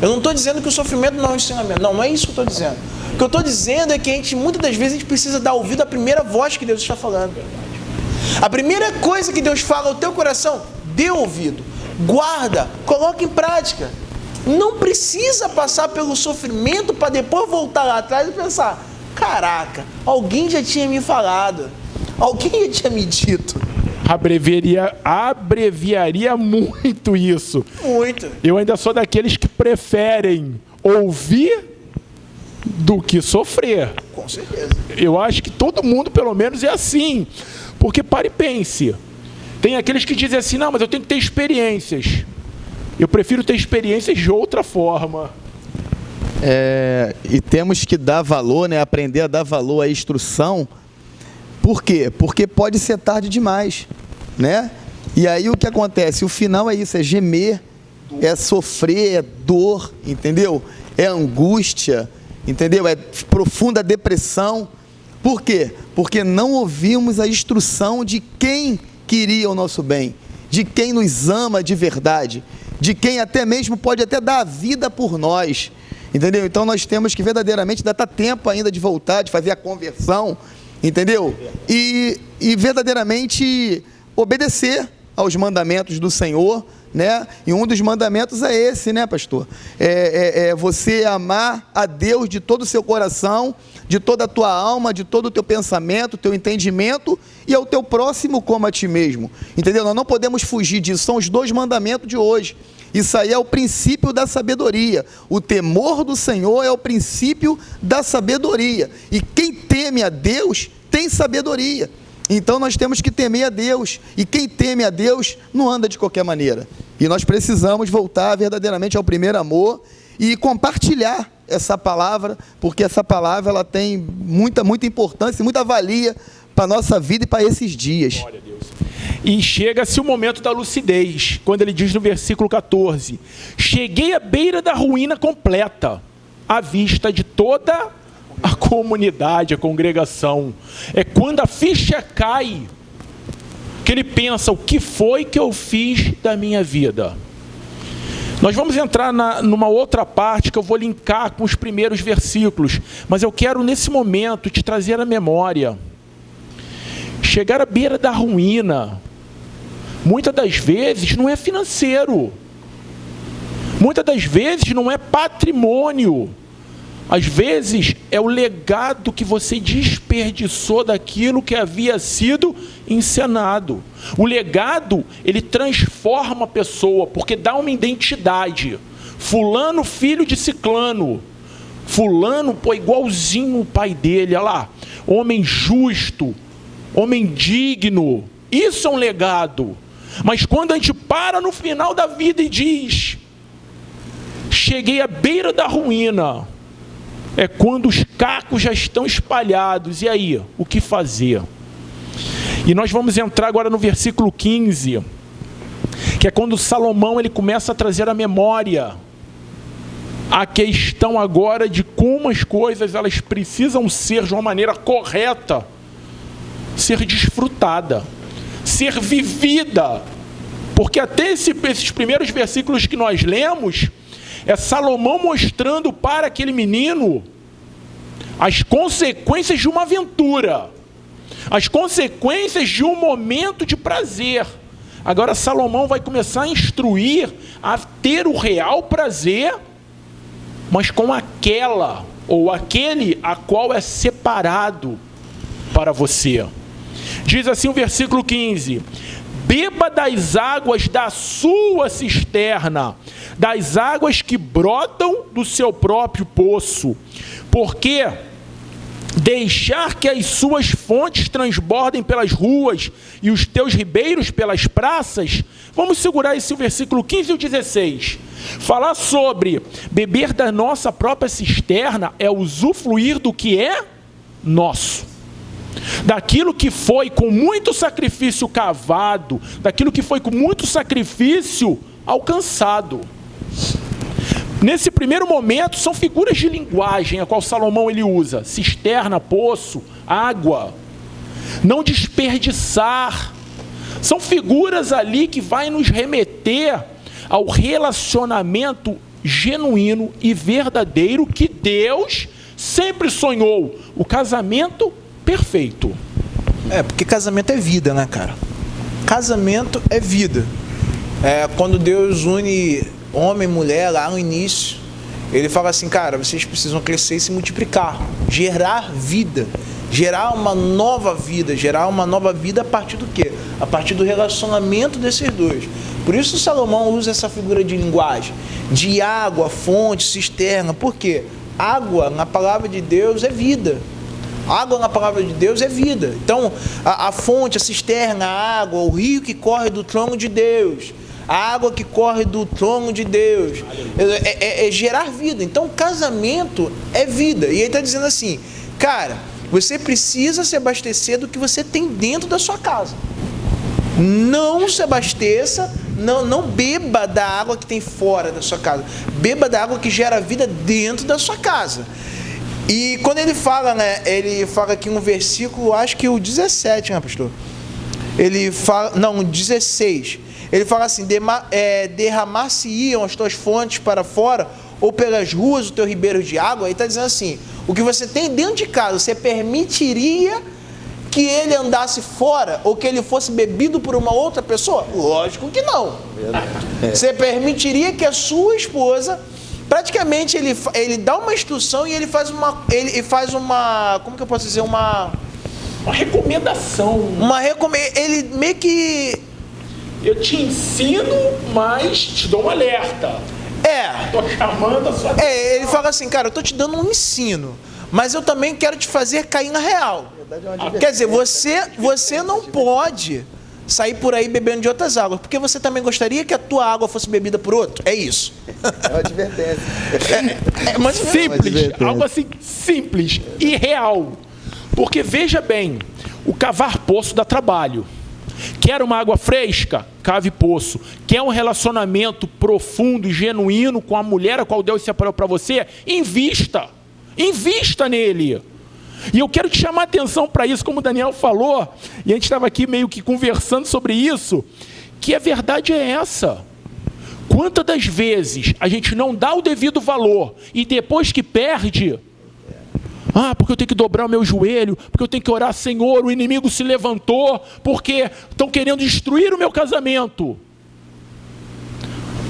Eu não estou dizendo que o sofrimento não é um ensinamento. Não é isso que eu estou dizendo. O que eu estou dizendo é que muitas das vezes a gente precisa dar ouvido à primeira voz que Deus está falando. A primeira coisa que Deus fala ao teu coração, dê ouvido, guarda, coloca em prática. Não precisa passar pelo sofrimento para depois voltar lá atrás e pensar: caraca, alguém já tinha me falado, alguém já tinha me dito. Abreviaria muito isso. Muito. Eu ainda sou daqueles que preferem ouvir do que sofrer. Com certeza. Eu acho que todo mundo, pelo menos, é assim. Porque, pare e pense. Tem aqueles que dizem assim: não, mas eu tenho que ter experiências. Eu prefiro ter experiências de outra forma. E temos que dar valor, né? Aprender a dar valor à instrução. Por quê? Porque pode ser tarde demais, né? E aí o que acontece? O final é isso: é gemer, é sofrer, é dor, entendeu? É angústia, entendeu? É profunda depressão. Por quê? Porque não ouvimos a instrução de quem queria o nosso bem, de quem nos ama de verdade, de quem até mesmo pode até dar a vida por nós, entendeu? Então nós temos que verdadeiramente dar tempo ainda de voltar, de fazer a conversão, entendeu? E verdadeiramente obedecer aos mandamentos do Senhor, né? E um dos mandamentos é esse, né, pastor? É você amar a Deus de todo o seu coração, de toda a tua alma, de todo o teu pensamento, teu entendimento, e ao teu próximo como a ti mesmo, entendeu? Nós não podemos fugir disso, são os 2 mandamentos de hoje. Isso aí é o princípio da sabedoria. O temor do Senhor é o princípio da sabedoria, e quem teme a Deus tem sabedoria. Então nós temos que temer a Deus, e quem teme a Deus não anda de qualquer maneira. E nós precisamos voltar verdadeiramente ao primeiro amor e compartilhar essa palavra, porque essa palavra ela tem muita importância, muita valia para a nossa vida e para esses dias. Glória a Deus. E chega-se o momento da lucidez, quando ele diz no versículo 14: cheguei à beira da ruína completa, à vista de toda a comunidade, a congregação. É quando a ficha cai, que ele pensa: o que foi que eu fiz da minha vida? Nós vamos entrar numa outra parte que eu vou linkar com os primeiros versículos, mas eu quero nesse momento te trazer à memória. Chegar à beira da ruína, muitas das vezes não é financeiro, muitas das vezes não é patrimônio, às vezes é o legado que você desperdiçou daquilo que havia sido encenado. O legado, ele transforma a pessoa, porque dá uma identidade. Fulano, filho de ciclano. Fulano, pô, igualzinho o pai dele, olha lá. Homem justo, homem digno. Isso é um legado. Mas quando a gente para no final da vida e diz: cheguei à beira da ruína, é quando os cacos já estão espalhados. E aí, o que fazer? E nós vamos entrar agora no versículo 15, que é quando Salomão ele começa a trazer à memória a questão agora de como as coisas elas precisam ser de uma maneira correta, ser desfrutada, ser vivida. Porque até esses primeiros versículos que nós lemos, é Salomão mostrando para aquele menino as consequências de uma aventura, as consequências de um momento de prazer. Agora Salomão vai começar a instruir a ter o real prazer, mas com aquela ou aquele a qual é separado para você. Diz assim o versículo 15: beba das águas da sua cisterna, das águas que brotam do seu próprio poço, porque deixar que as suas fontes transbordem pelas ruas e os teus ribeiros pelas praças. Vamos segurar esse versículo 15 e o 16. Falar sobre beber da nossa própria cisterna é usufruir do que é nosso, daquilo que foi com muito sacrifício cavado, daquilo que foi com muito sacrifício alcançado. Nesse primeiro momento, são figuras de linguagem a qual Salomão ele usa: cisterna, poço, água, não desperdiçar. São figuras ali que vai nos remeter ao relacionamento genuíno e verdadeiro que Deus sempre sonhou, o casamento perfeito. Porque casamento é vida, né, cara? Casamento é vida. Quando Deus une homem e mulher lá no início, ele fala assim: cara, vocês precisam crescer e se multiplicar, gerar vida, gerar uma nova vida. Gerar uma nova vida a partir do quê? A partir do relacionamento desses dois. Por isso Salomão usa essa figura de linguagem, de água, fonte, cisterna. Por quê? Água na palavra de Deus é vida. Água na palavra de Deus é vida. Então a fonte, a cisterna, a água, o rio que corre do trono de Deus, a água que corre do trono de Deus, é gerar vida. Então casamento é vida. E ele está dizendo assim: cara, você precisa se abastecer do que você tem dentro da sua casa. Não se abasteça, não beba da água que tem fora da sua casa. Beba da água que gera vida dentro da sua casa. E quando ele fala, né, ele fala aqui um versículo, acho que o 17, né, pastor? Ele fala, não, o 16. Ele fala assim: derramar-se-iam as tuas fontes para fora, ou pelas ruas o teu ribeiro de água. Ele está dizendo assim: o que você tem dentro de casa, você permitiria que ele andasse fora ou que ele fosse bebido por uma outra pessoa? Lógico que não. Você permitiria que a sua esposa, praticamente ele dá uma instrução e ele faz uma, como que eu posso dizer, uma recomendação. Ele meio que... Eu te ensino, mas te dou um alerta. Tô chamando a sua atenção. Ele fala assim, cara, eu tô te dando um ensino, mas eu também quero te fazer cair na real. Quer dizer, você não pode sair por aí bebendo de outras águas, porque você também gostaria que a tua água fosse bebida por outro? É isso. É uma advertência. Mas simples, algo assim simples e real. Porque veja bem, o cavar poço dá trabalho. Quer uma água fresca? Cave poço. Quer um relacionamento profundo e genuíno com a mulher a qual Deus separou para você? Invista. Invista nele. E eu quero te chamar a atenção para isso, como o Daniel falou, e a gente estava aqui meio que conversando sobre isso, que a verdade é essa. Quantas das vezes a gente não dá o devido valor e depois que perde... porque eu tenho que dobrar o meu joelho, porque eu tenho que orar, Senhor, o inimigo se levantou, porque estão querendo destruir o meu casamento.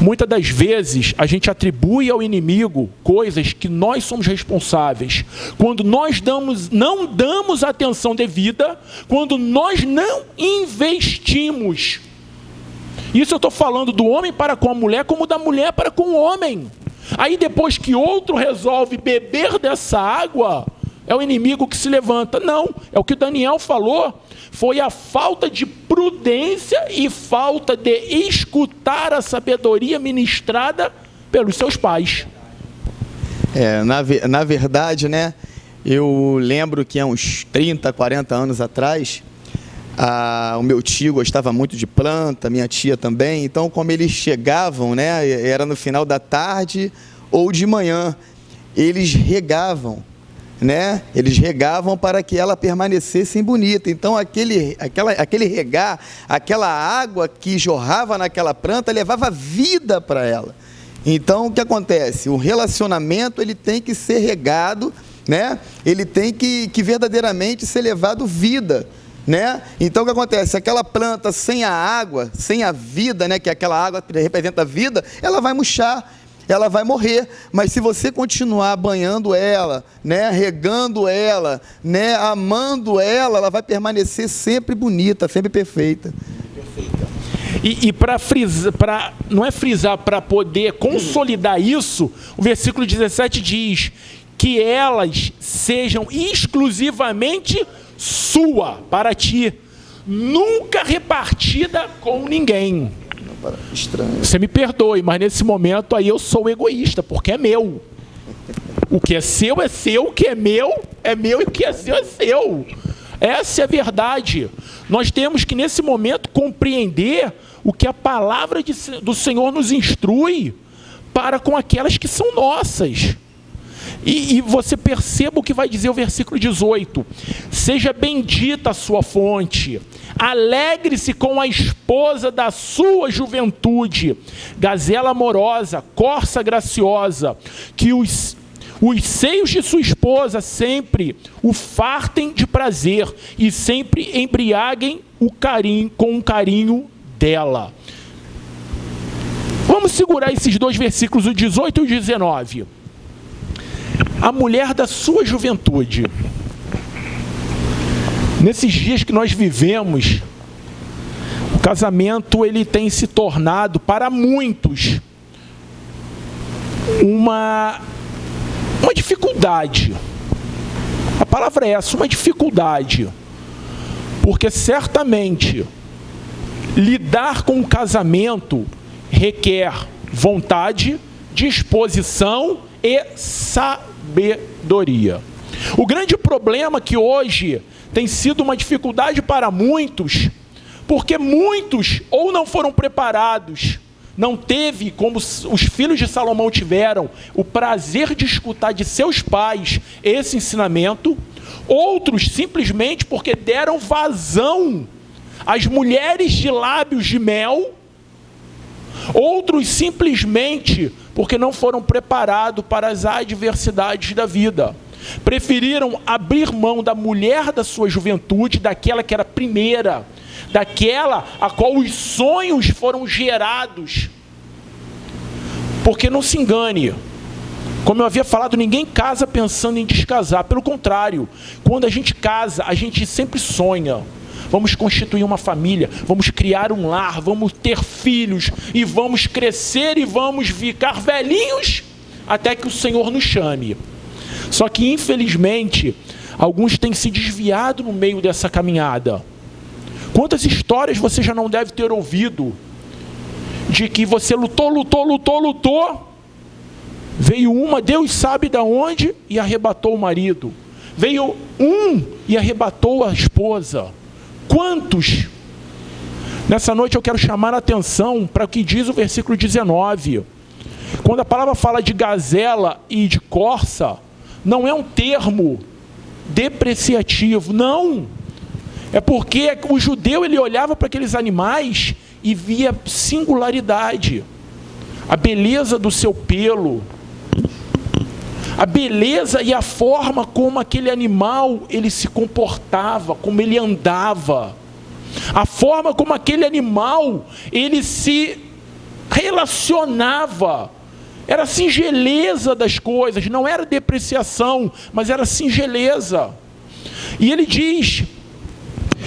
Muitas das vezes a gente atribui ao inimigo coisas que nós somos responsáveis. Quando nós não damos atenção devida, quando nós não investimos. Isso eu estou falando do homem para com a mulher, como da mulher para com o homem. Aí depois que outro resolve beber dessa água, é o inimigo que se levanta. Não, é o que o Daniel falou, foi a falta de prudência e falta de escutar a sabedoria ministrada pelos seus pais. Na verdade, né, eu lembro que há uns 30, 40 anos atrás, o meu tio gostava muito de planta, minha tia também, então como eles chegavam, né, era no final da tarde ou de manhã, eles regavam, né? Eles regavam para que ela permanecesse bonita. Então aquele regar, aquela água que jorrava naquela planta levava vida para ela. Então o que acontece? O relacionamento ele tem que ser regado, né? Ele tem que verdadeiramente ser levado vida, né? Então o que acontece? Aquela planta sem a água, sem a vida, né? Que aquela água representa a vida, ela vai murchar, ela vai morrer. Mas se você continuar banhando ela, né? Regando ela, né? Amando ela, ela vai permanecer sempre bonita, sempre perfeita. E para frisar, não é frisar, para poder consolidar isso, o versículo 17 diz que elas sejam exclusivamente sua, para ti, nunca repartida com ninguém. Estranho. Você me perdoe, mas nesse momento aí eu sou egoísta, porque é meu. O que é seu, o que é meu e o que é seu. Essa é a verdade. Nós temos que nesse momento compreender o que a palavra do Senhor nos instrui para com aquelas que são nossas. E você perceba o que vai dizer o versículo 18. Seja bendita a sua fonte, alegre-se com a esposa da sua juventude, gazela amorosa, corça graciosa, que os seios de sua esposa sempre o fartem de prazer e sempre embriaguem com o carinho dela. Vamos segurar esses dois versículos, o 18 e o 19. A mulher da sua juventude. Nesses dias que nós vivemos, o casamento ele tem se tornado para muitos uma dificuldade. A palavra é essa, uma dificuldade. Porque certamente lidar com o casamento requer vontade, disposição e sabedoria. O grande problema que hoje tem sido uma dificuldade para muitos, porque muitos ou não foram preparados, não teve, como os filhos de Salomão tiveram, o prazer de escutar de seus pais esse ensinamento, outros simplesmente porque deram vazão às mulheres de lábios de mel, outros simplesmente porque não foram preparados para as adversidades da vida. Preferiram abrir mão da mulher da sua juventude, daquela que era primeira, daquela a qual os sonhos foram gerados. Porque não se engane, como eu havia falado, ninguém casa pensando em descasar. Pelo contrário, quando a gente casa, a gente sempre sonha. Vamos constituir uma família, vamos criar um lar, vamos ter filhos, e vamos crescer e vamos ficar velhinhos até que o Senhor nos chame. Só que, infelizmente, alguns têm se desviado no meio dessa caminhada. Quantas histórias você já não deve ter ouvido de que você lutou, veio uma, Deus sabe de onde, e arrebatou o marido. Veio um e arrebatou a esposa. Quantos? Nessa noite eu quero chamar a atenção para o que diz o versículo 19. Quando a palavra fala de gazela e de corça, não é um termo depreciativo, não. É porque o judeu, ele olhava para aqueles animais e via singularidade, a beleza do seu pelo, a beleza e a forma como aquele animal ele se comportava, como ele andava, a forma como aquele animal ele se relacionava. Era a singeleza das coisas, não era depreciação, mas era singeleza. E ele diz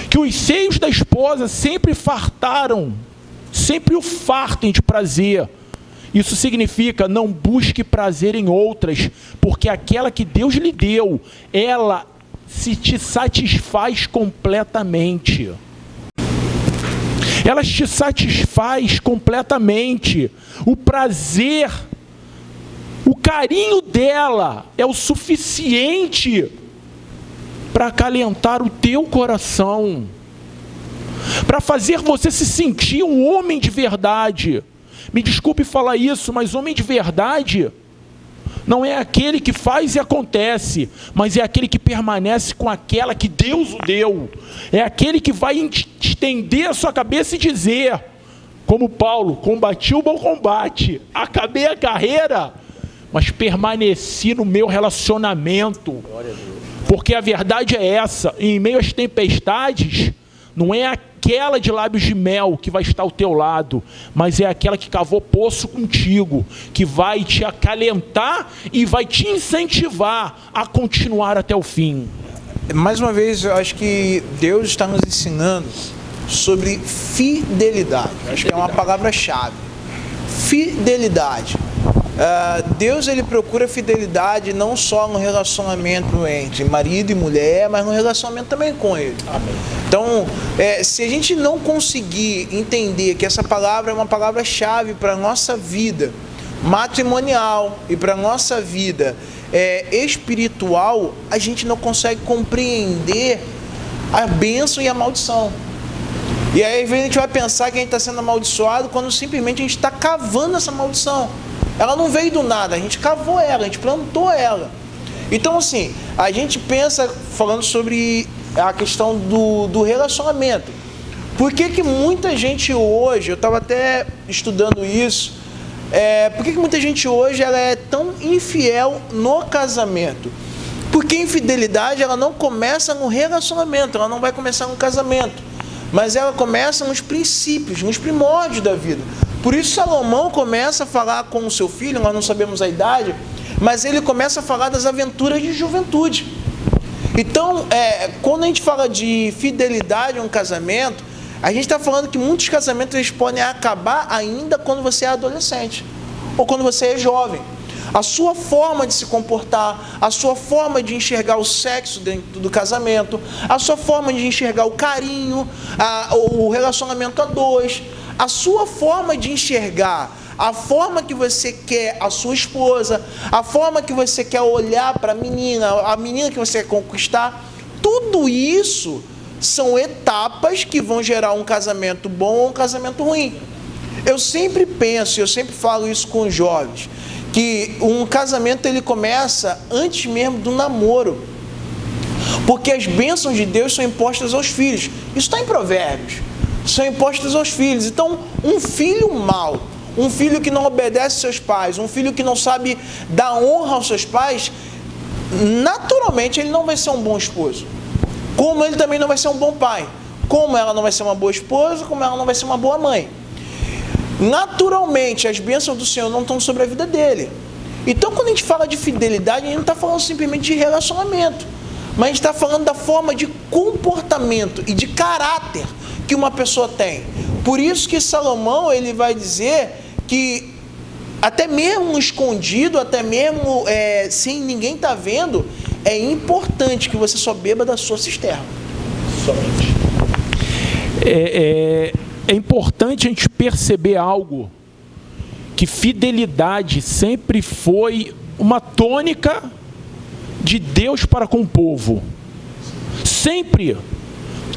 que os seios da esposa sempre fartaram, sempre o fartem de prazer. Isso significa, não busque prazer em outras, porque aquela que Deus lhe deu, ela se te satisfaz completamente. Ela te satisfaz completamente. O prazer, o carinho dela é o suficiente para acalentar o teu coração, para fazer você se sentir um homem de verdade. Me desculpe falar isso, mas homem de verdade não é aquele que faz e acontece, mas é aquele que permanece com aquela que Deus o deu. É aquele que vai estender a sua cabeça e dizer, como Paulo, combati o bom combate, acabei a carreira, mas permaneci no meu relacionamento. Porque a verdade é essa, em meio às tempestades, não é aquela de lábios de mel que vai estar ao teu lado, mas é aquela que cavou poço contigo, que vai te acalentar e vai te incentivar a continuar até o fim. Mais uma vez, eu acho que Deus está nos ensinando sobre fidelidade. Acho que é uma palavra-chave. Fidelidade. Deus, ele procura fidelidade não só no relacionamento entre marido e mulher, mas no relacionamento também com ele. Amém. Então, se a gente não conseguir entender que essa palavra é uma palavra-chave para a nossa vida matrimonial e para a nossa vida espiritual, a gente não consegue compreender a bênção e a maldição. E aí, às vezes, a gente vai pensar que a gente está sendo amaldiçoado quando simplesmente a gente está cavando essa maldição. Ela não veio do nada, a gente cavou ela, a gente plantou ela. Então, assim, a gente pensa, falando sobre a questão do relacionamento. Por que muita gente hoje, eu estava até estudando isso, por que muita gente hoje ela é tão infiel no casamento? Porque a infidelidade, ela não começa no relacionamento, ela não vai começar no casamento, mas ela começa nos princípios, nos primórdios da vida. Por isso Salomão começa a falar com o seu filho, nós não sabemos a idade, mas ele começa a falar das aventuras de juventude. Então, quando a gente fala de fidelidade em um casamento, a gente está falando que muitos casamentos eles podem acabar ainda quando você é adolescente, ou quando você é jovem. A sua forma de se comportar, a sua forma de enxergar o sexo dentro do casamento, a sua forma de enxergar o carinho, o relacionamento a dois, a sua forma de enxergar, a forma que você quer a sua esposa, a forma que você quer olhar para a menina que você quer conquistar, tudo isso são etapas que vão gerar um casamento bom ou um casamento ruim. Eu sempre penso, eu sempre falo isso com os jovens, que um casamento ele começa antes mesmo do namoro, porque as bênçãos de Deus são impostas aos filhos. Isso está em Provérbios, são impostas aos filhos. Então, um filho mau, um filho que não obedece aos seus pais, um filho que não sabe dar honra aos seus pais, naturalmente ele não vai ser um bom esposo. Como ele também não vai ser um bom pai. Como ela não vai ser uma boa esposa, como ela não vai ser uma boa mãe. Naturalmente, as bênçãos do Senhor não estão sobre a vida dele. Então, quando a gente fala de fidelidade, a gente não está falando simplesmente de relacionamento, mas a gente está falando da forma de comportamento e de caráter que uma pessoa tem. Por isso que Salomão, ele vai dizer que até mesmo escondido, até mesmo sem ninguém estar vendo, é importante que você só beba da sua cisterna. Somente. É importante a gente perceber algo, que fidelidade sempre foi uma tônica de Deus para com o povo. Sempre.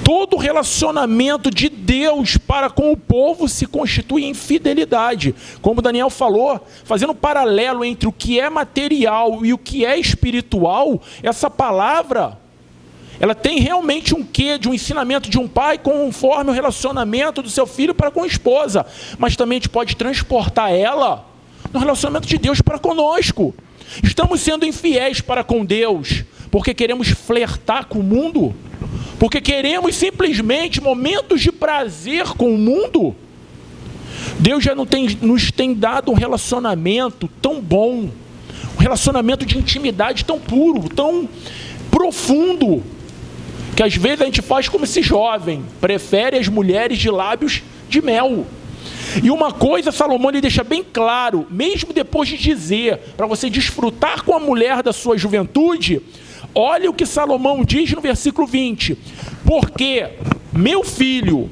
Todo relacionamento de Deus para com o povo se constitui em fidelidade. Como Daniel falou, fazendo um paralelo entre o que é material e o que é espiritual, essa palavra, ela tem realmente um quê de um ensinamento de um pai conforme o relacionamento do seu filho para com a esposa. Mas também a gente pode transportar ela no relacionamento de Deus para conosco. Estamos sendo infiéis para com Deus porque queremos flertar com o mundo? Porque queremos simplesmente momentos de prazer com o mundo? Deus já nos tem dado um relacionamento tão bom, um relacionamento de intimidade tão puro, tão profundo, que às vezes a gente faz como esse jovem, prefere as mulheres de lábios de mel. E uma coisa Salomão ele deixa bem claro, mesmo depois de dizer, para você desfrutar com a mulher da sua juventude, olha o que Salomão diz no versículo 20. Porque, meu filho,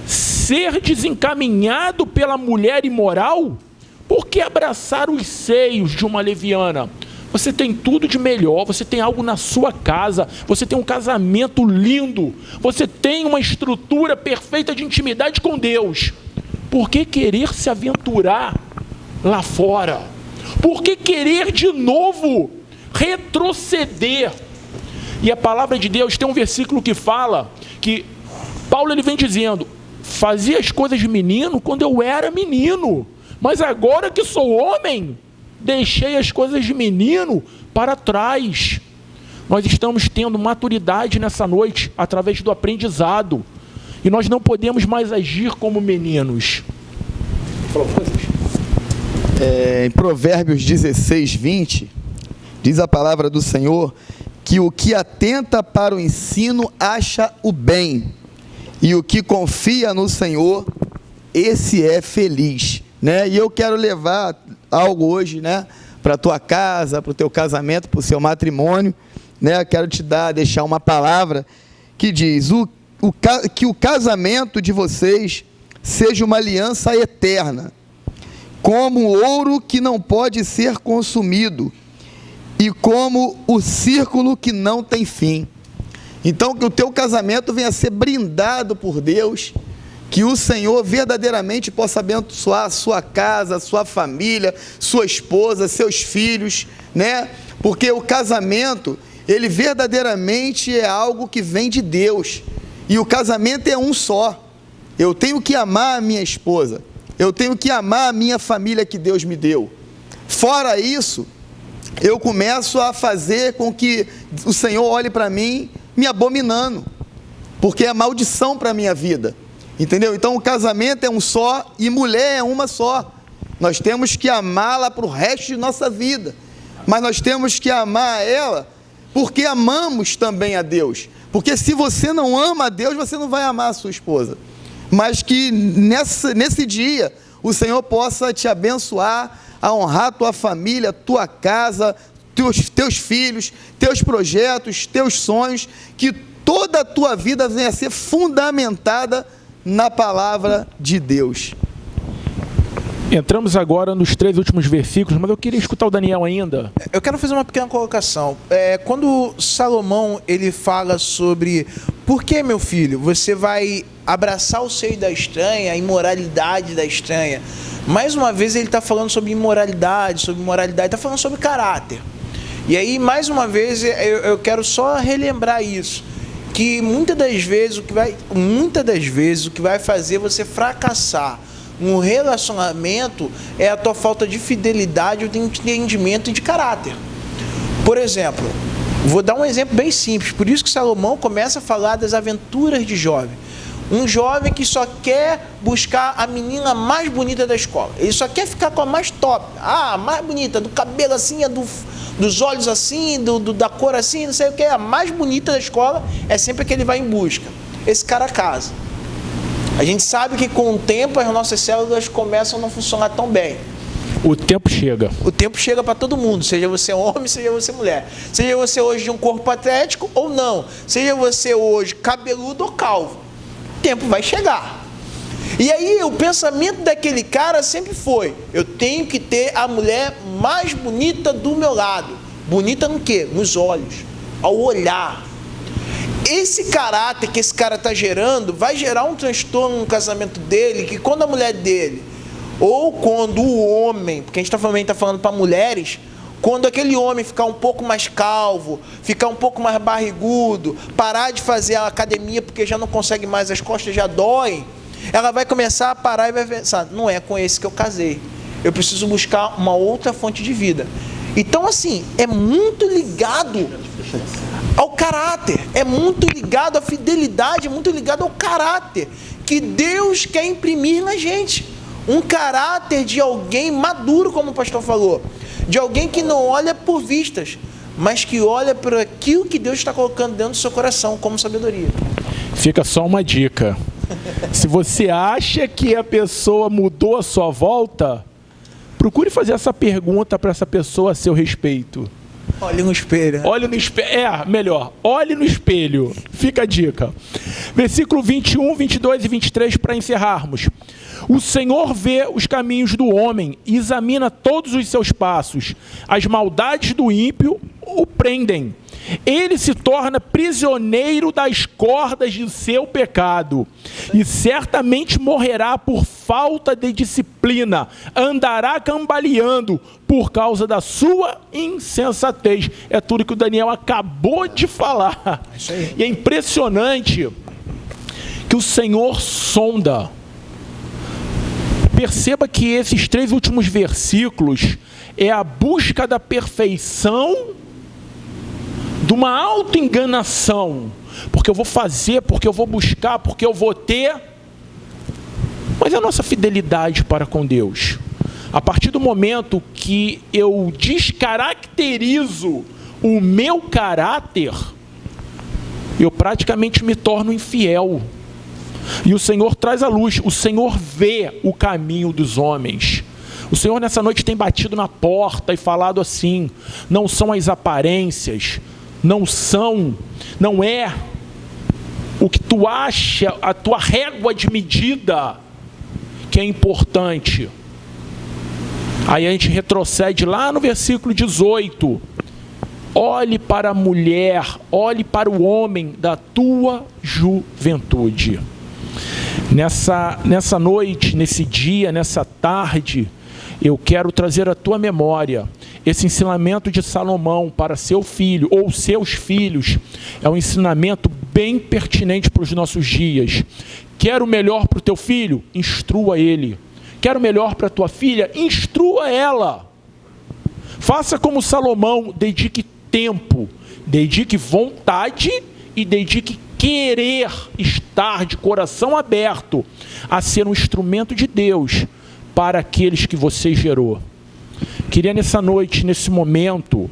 ser desencaminhado pela mulher imoral, por que abraçar os seios de uma leviana? Você tem tudo de melhor, você tem algo na sua casa, você tem um casamento lindo, você tem uma estrutura perfeita de intimidade com Deus. Por que querer se aventurar lá fora? Por que querer de novo retroceder? E a palavra de Deus tem um versículo que fala que Paulo ele vem dizendo: fazia as coisas de menino quando eu era menino, mas agora que sou homem, deixei as coisas de menino para trás. Nós estamos tendo maturidade nessa noite através do aprendizado, e nós não podemos mais agir como meninos. Em Provérbios 16, 20, diz a palavra do Senhor que o que atenta para o ensino acha o bem, e o que confia no Senhor, esse é feliz. E eu quero levar algo hoje, para a tua casa, para o teu casamento, para o seu matrimônio. Quero te deixar uma palavra que diz: que o casamento de vocês seja uma aliança eterna, como o ouro que não pode ser consumido, e como o círculo que não tem fim. Então, que o teu casamento venha a ser brindado por Deus, que o Senhor verdadeiramente possa abençoar a sua casa, a sua família, sua esposa, seus filhos, Porque o casamento, ele verdadeiramente é algo que vem de Deus, e o casamento é um só. Eu tenho que amar a minha esposa, eu tenho que amar a minha família que Deus me deu. Fora isso, eu começo a fazer com que o Senhor olhe para mim me abominando, porque é maldição para a minha vida, entendeu? Então o casamento é um só e mulher é uma só. Nós temos que amá-la para o resto de nossa vida, mas nós temos que amar ela porque amamos também a Deus. Porque se você não ama a Deus, você não vai amar a sua esposa. Mas que nesse dia o Senhor possa te abençoar, a honrar a tua família, tua casa, teus filhos, teus projetos, teus sonhos, que toda a tua vida venha a ser fundamentada na palavra de Deus. Entramos agora nos 3 últimos versículos, mas eu queria escutar o Daniel ainda. Eu quero fazer uma pequena colocação. Quando Salomão ele fala sobre por que, meu filho, você vai abraçar o seio da estranha, a imoralidade da estranha. Mais uma vez ele está falando sobre imoralidade, está falando sobre caráter. E aí, mais uma vez, eu quero só relembrar isso, que muitas das vezes o que vai fazer você fracassar um relacionamento é a tua falta de fidelidade, de entendimento e de caráter. Por exemplo, vou dar um exemplo bem simples, por isso que Salomão começa a falar das aventuras de jovem. Um jovem que só quer buscar a menina mais bonita da escola. Ele só quer ficar com a mais top. Ah, a mais bonita, do cabelo assim, dos olhos assim, da cor assim, não sei o que. A mais bonita da escola é sempre a que ele vai em busca. Esse cara casa. A gente sabe que com o tempo as nossas células começam a não funcionar tão bem. O tempo chega. O tempo chega para todo mundo, seja você homem, seja você mulher. Seja você hoje de um corpo atlético ou não. Seja você hoje cabeludo ou calvo. O tempo vai chegar. E aí o pensamento daquele cara sempre foi: eu tenho que ter a mulher mais bonita do meu lado. Bonita no quê? Nos olhos, ao olhar. Esse caráter que esse cara está gerando vai gerar um transtorno no casamento dele, que quando a mulher dele, ou quando o homem, porque a gente também está falando para mulheres, quando aquele homem ficar um pouco mais calvo, ficar um pouco mais barrigudo, parar de fazer a academia porque já não consegue mais, as costas já doem, ela vai começar a parar e vai pensar: não é com esse que eu casei, eu preciso buscar uma outra fonte de vida. Então, assim, é muito ligado ao caráter, é muito ligado à fidelidade, é muito ligado ao caráter que Deus quer imprimir na gente. Um caráter de alguém maduro, como o pastor falou, de alguém que não olha por vistas, mas que olha por aquilo que Deus está colocando dentro do seu coração como sabedoria. Fica só uma dica: se você acha que a pessoa mudou a sua volta, procure fazer essa pergunta para essa pessoa a seu respeito. Olhe no espelho. Olhe no espelho. Melhor, olhe no espelho. Fica a dica. Versículo 21, 22 e 23 para encerrarmos. O Senhor vê os caminhos do homem e examina todos os seus passos. As maldades do ímpio o prendem. Ele se torna prisioneiro das cordas de seu pecado e certamente morrerá por falta de disciplina, andará cambaleando por causa da sua insensatez. É tudo que o Daniel acabou de falar. Isso aí. E é impressionante que o Senhor sonda. Perceba que esses 3 últimos versículos é a busca da perfeição de uma autoenganação, porque eu vou fazer, porque eu vou buscar, porque eu vou ter. Mas a nossa fidelidade para com Deus, a partir do momento que eu descaracterizo o meu caráter, eu praticamente me torno infiel. E o Senhor traz a luz, o Senhor vê o caminho dos homens. O Senhor nessa noite tem batido na porta e falado assim: não são as aparências, não é o que tu acha, a tua régua de medida que é importante. Aí a gente retrocede lá no versículo 18. Olhe para a mulher, olhe para o homem da tua juventude. Nessa noite, nesse dia, nessa tarde, eu quero trazer à tua memória esse ensinamento de Salomão para seu filho ou seus filhos. É um ensinamento bem pertinente para os nossos dias. Quer o melhor para o teu filho? Instrua ele. Quer o melhor para a tua filha? Instrua ela. Faça como Salomão, dedique tempo, dedique vontade e dedique querer estar de coração aberto a ser um instrumento de Deus para aqueles que você gerou. Queria nessa noite, nesse momento,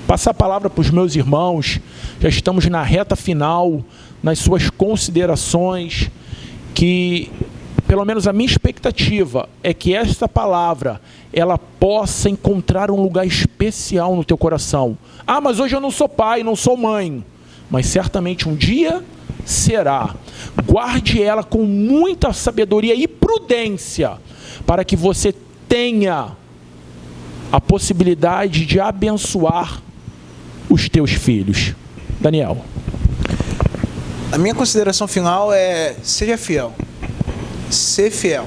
passar a palavra para os meus irmãos. Já estamos na reta final, nas suas considerações, que pelo menos a minha expectativa é que esta palavra ela possa encontrar um lugar especial no teu coração. Ah, mas hoje eu não sou pai, não sou mãe. Mas certamente um dia será. Guarde ela com muita sabedoria e prudência, para que você tenha a possibilidade de abençoar os teus filhos. Daniel. A minha consideração final é: seja fiel. Ser fiel.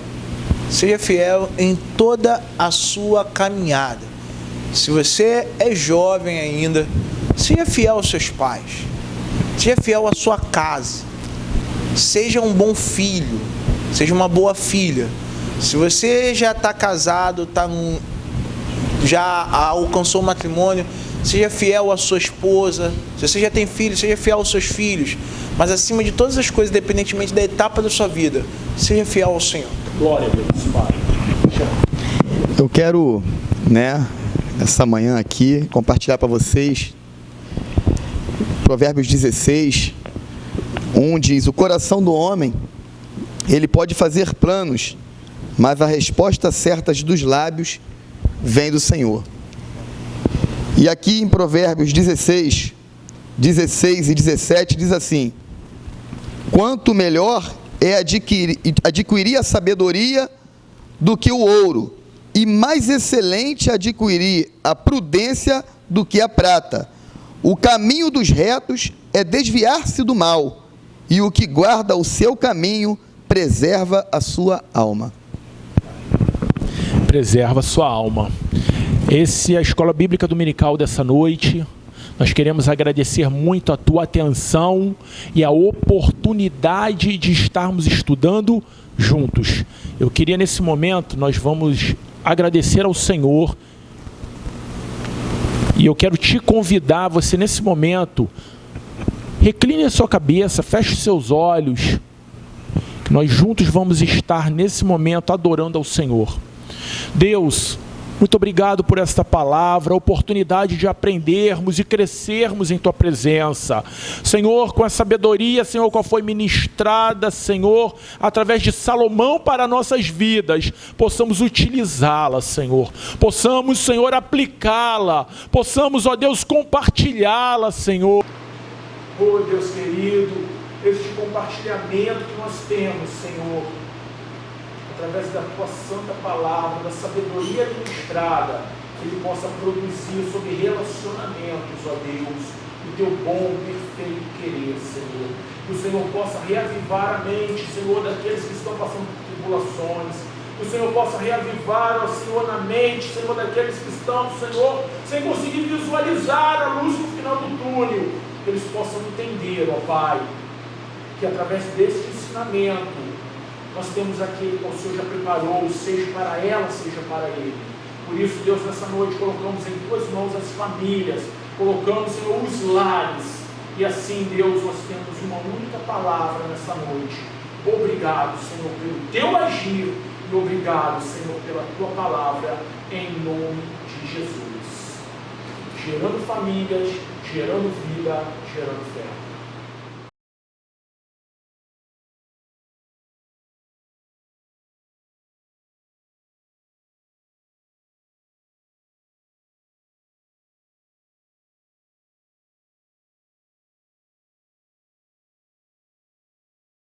Seja fiel em toda a sua caminhada. Se você é jovem ainda, seja fiel aos seus pais. Seja fiel à sua casa. Seja um bom filho. Seja uma boa filha. Se você já está casado, já alcançou o matrimônio, Seja fiel à sua esposa. Se você já tem filhos, seja fiel aos seus filhos. Mas acima de todas as coisas, independentemente da etapa da sua vida, seja fiel ao Senhor. Glória a Deus, Pai. Eu quero, essa manhã aqui, compartilhar para vocês Provérbios 16, 1 diz: o coração do homem, ele pode fazer planos, mas a resposta certa dos lábios vem do Senhor. E aqui em Provérbios 16 e 17 diz assim: quanto melhor é adquirir a sabedoria do que o ouro, e mais excelente adquirir a prudência do que a prata. O caminho dos retos é desviar-se do mal, e o que guarda o seu caminho preserva a sua alma. Preserva a sua alma. Essa é a Escola Bíblica Dominical dessa noite. Nós queremos agradecer muito a tua atenção e a oportunidade de estarmos estudando juntos. Eu queria, nesse momento, nós vamos agradecer ao Senhor. E eu quero te convidar, você nesse momento, recline a sua cabeça, feche os seus olhos, que nós juntos vamos estar nesse momento adorando ao Senhor. Deus, muito obrigado por esta palavra, a oportunidade de aprendermos e crescermos em Tua presença. Senhor, com a sabedoria, Senhor, qual foi ministrada, Senhor, através de Salomão para nossas vidas, possamos utilizá-la, Senhor. Possamos, Senhor, aplicá-la. Possamos, ó Deus, compartilhá-la, Senhor. Oh, Deus querido, este compartilhamento que nós temos, Senhor, através da Tua santa palavra, da sabedoria ministrada, que Ele possa produzir sobre relacionamentos, ó Deus, o Teu bom, perfeito querer, Senhor. Que o Senhor possa reavivar a mente, Senhor, daqueles que estão passando por tribulações. Que o Senhor possa reavivar, ó Senhor, na mente, Senhor, daqueles que estão, Senhor, sem conseguir visualizar a luz no final do túnel. Que eles possam entender, ó Pai, que através deste ensinamento, nós temos aquele que o Senhor já preparou, seja para ela, seja para ele. Por isso, Deus, nessa noite, colocamos em Tuas mãos as famílias, colocamos, Senhor, os lares, e assim, Deus, nós temos uma única palavra nessa noite. Obrigado, Senhor, pelo Teu agir, e obrigado, Senhor, pela Tua palavra, em nome de Jesus. Gerando famílias, gerando vida, gerando fé.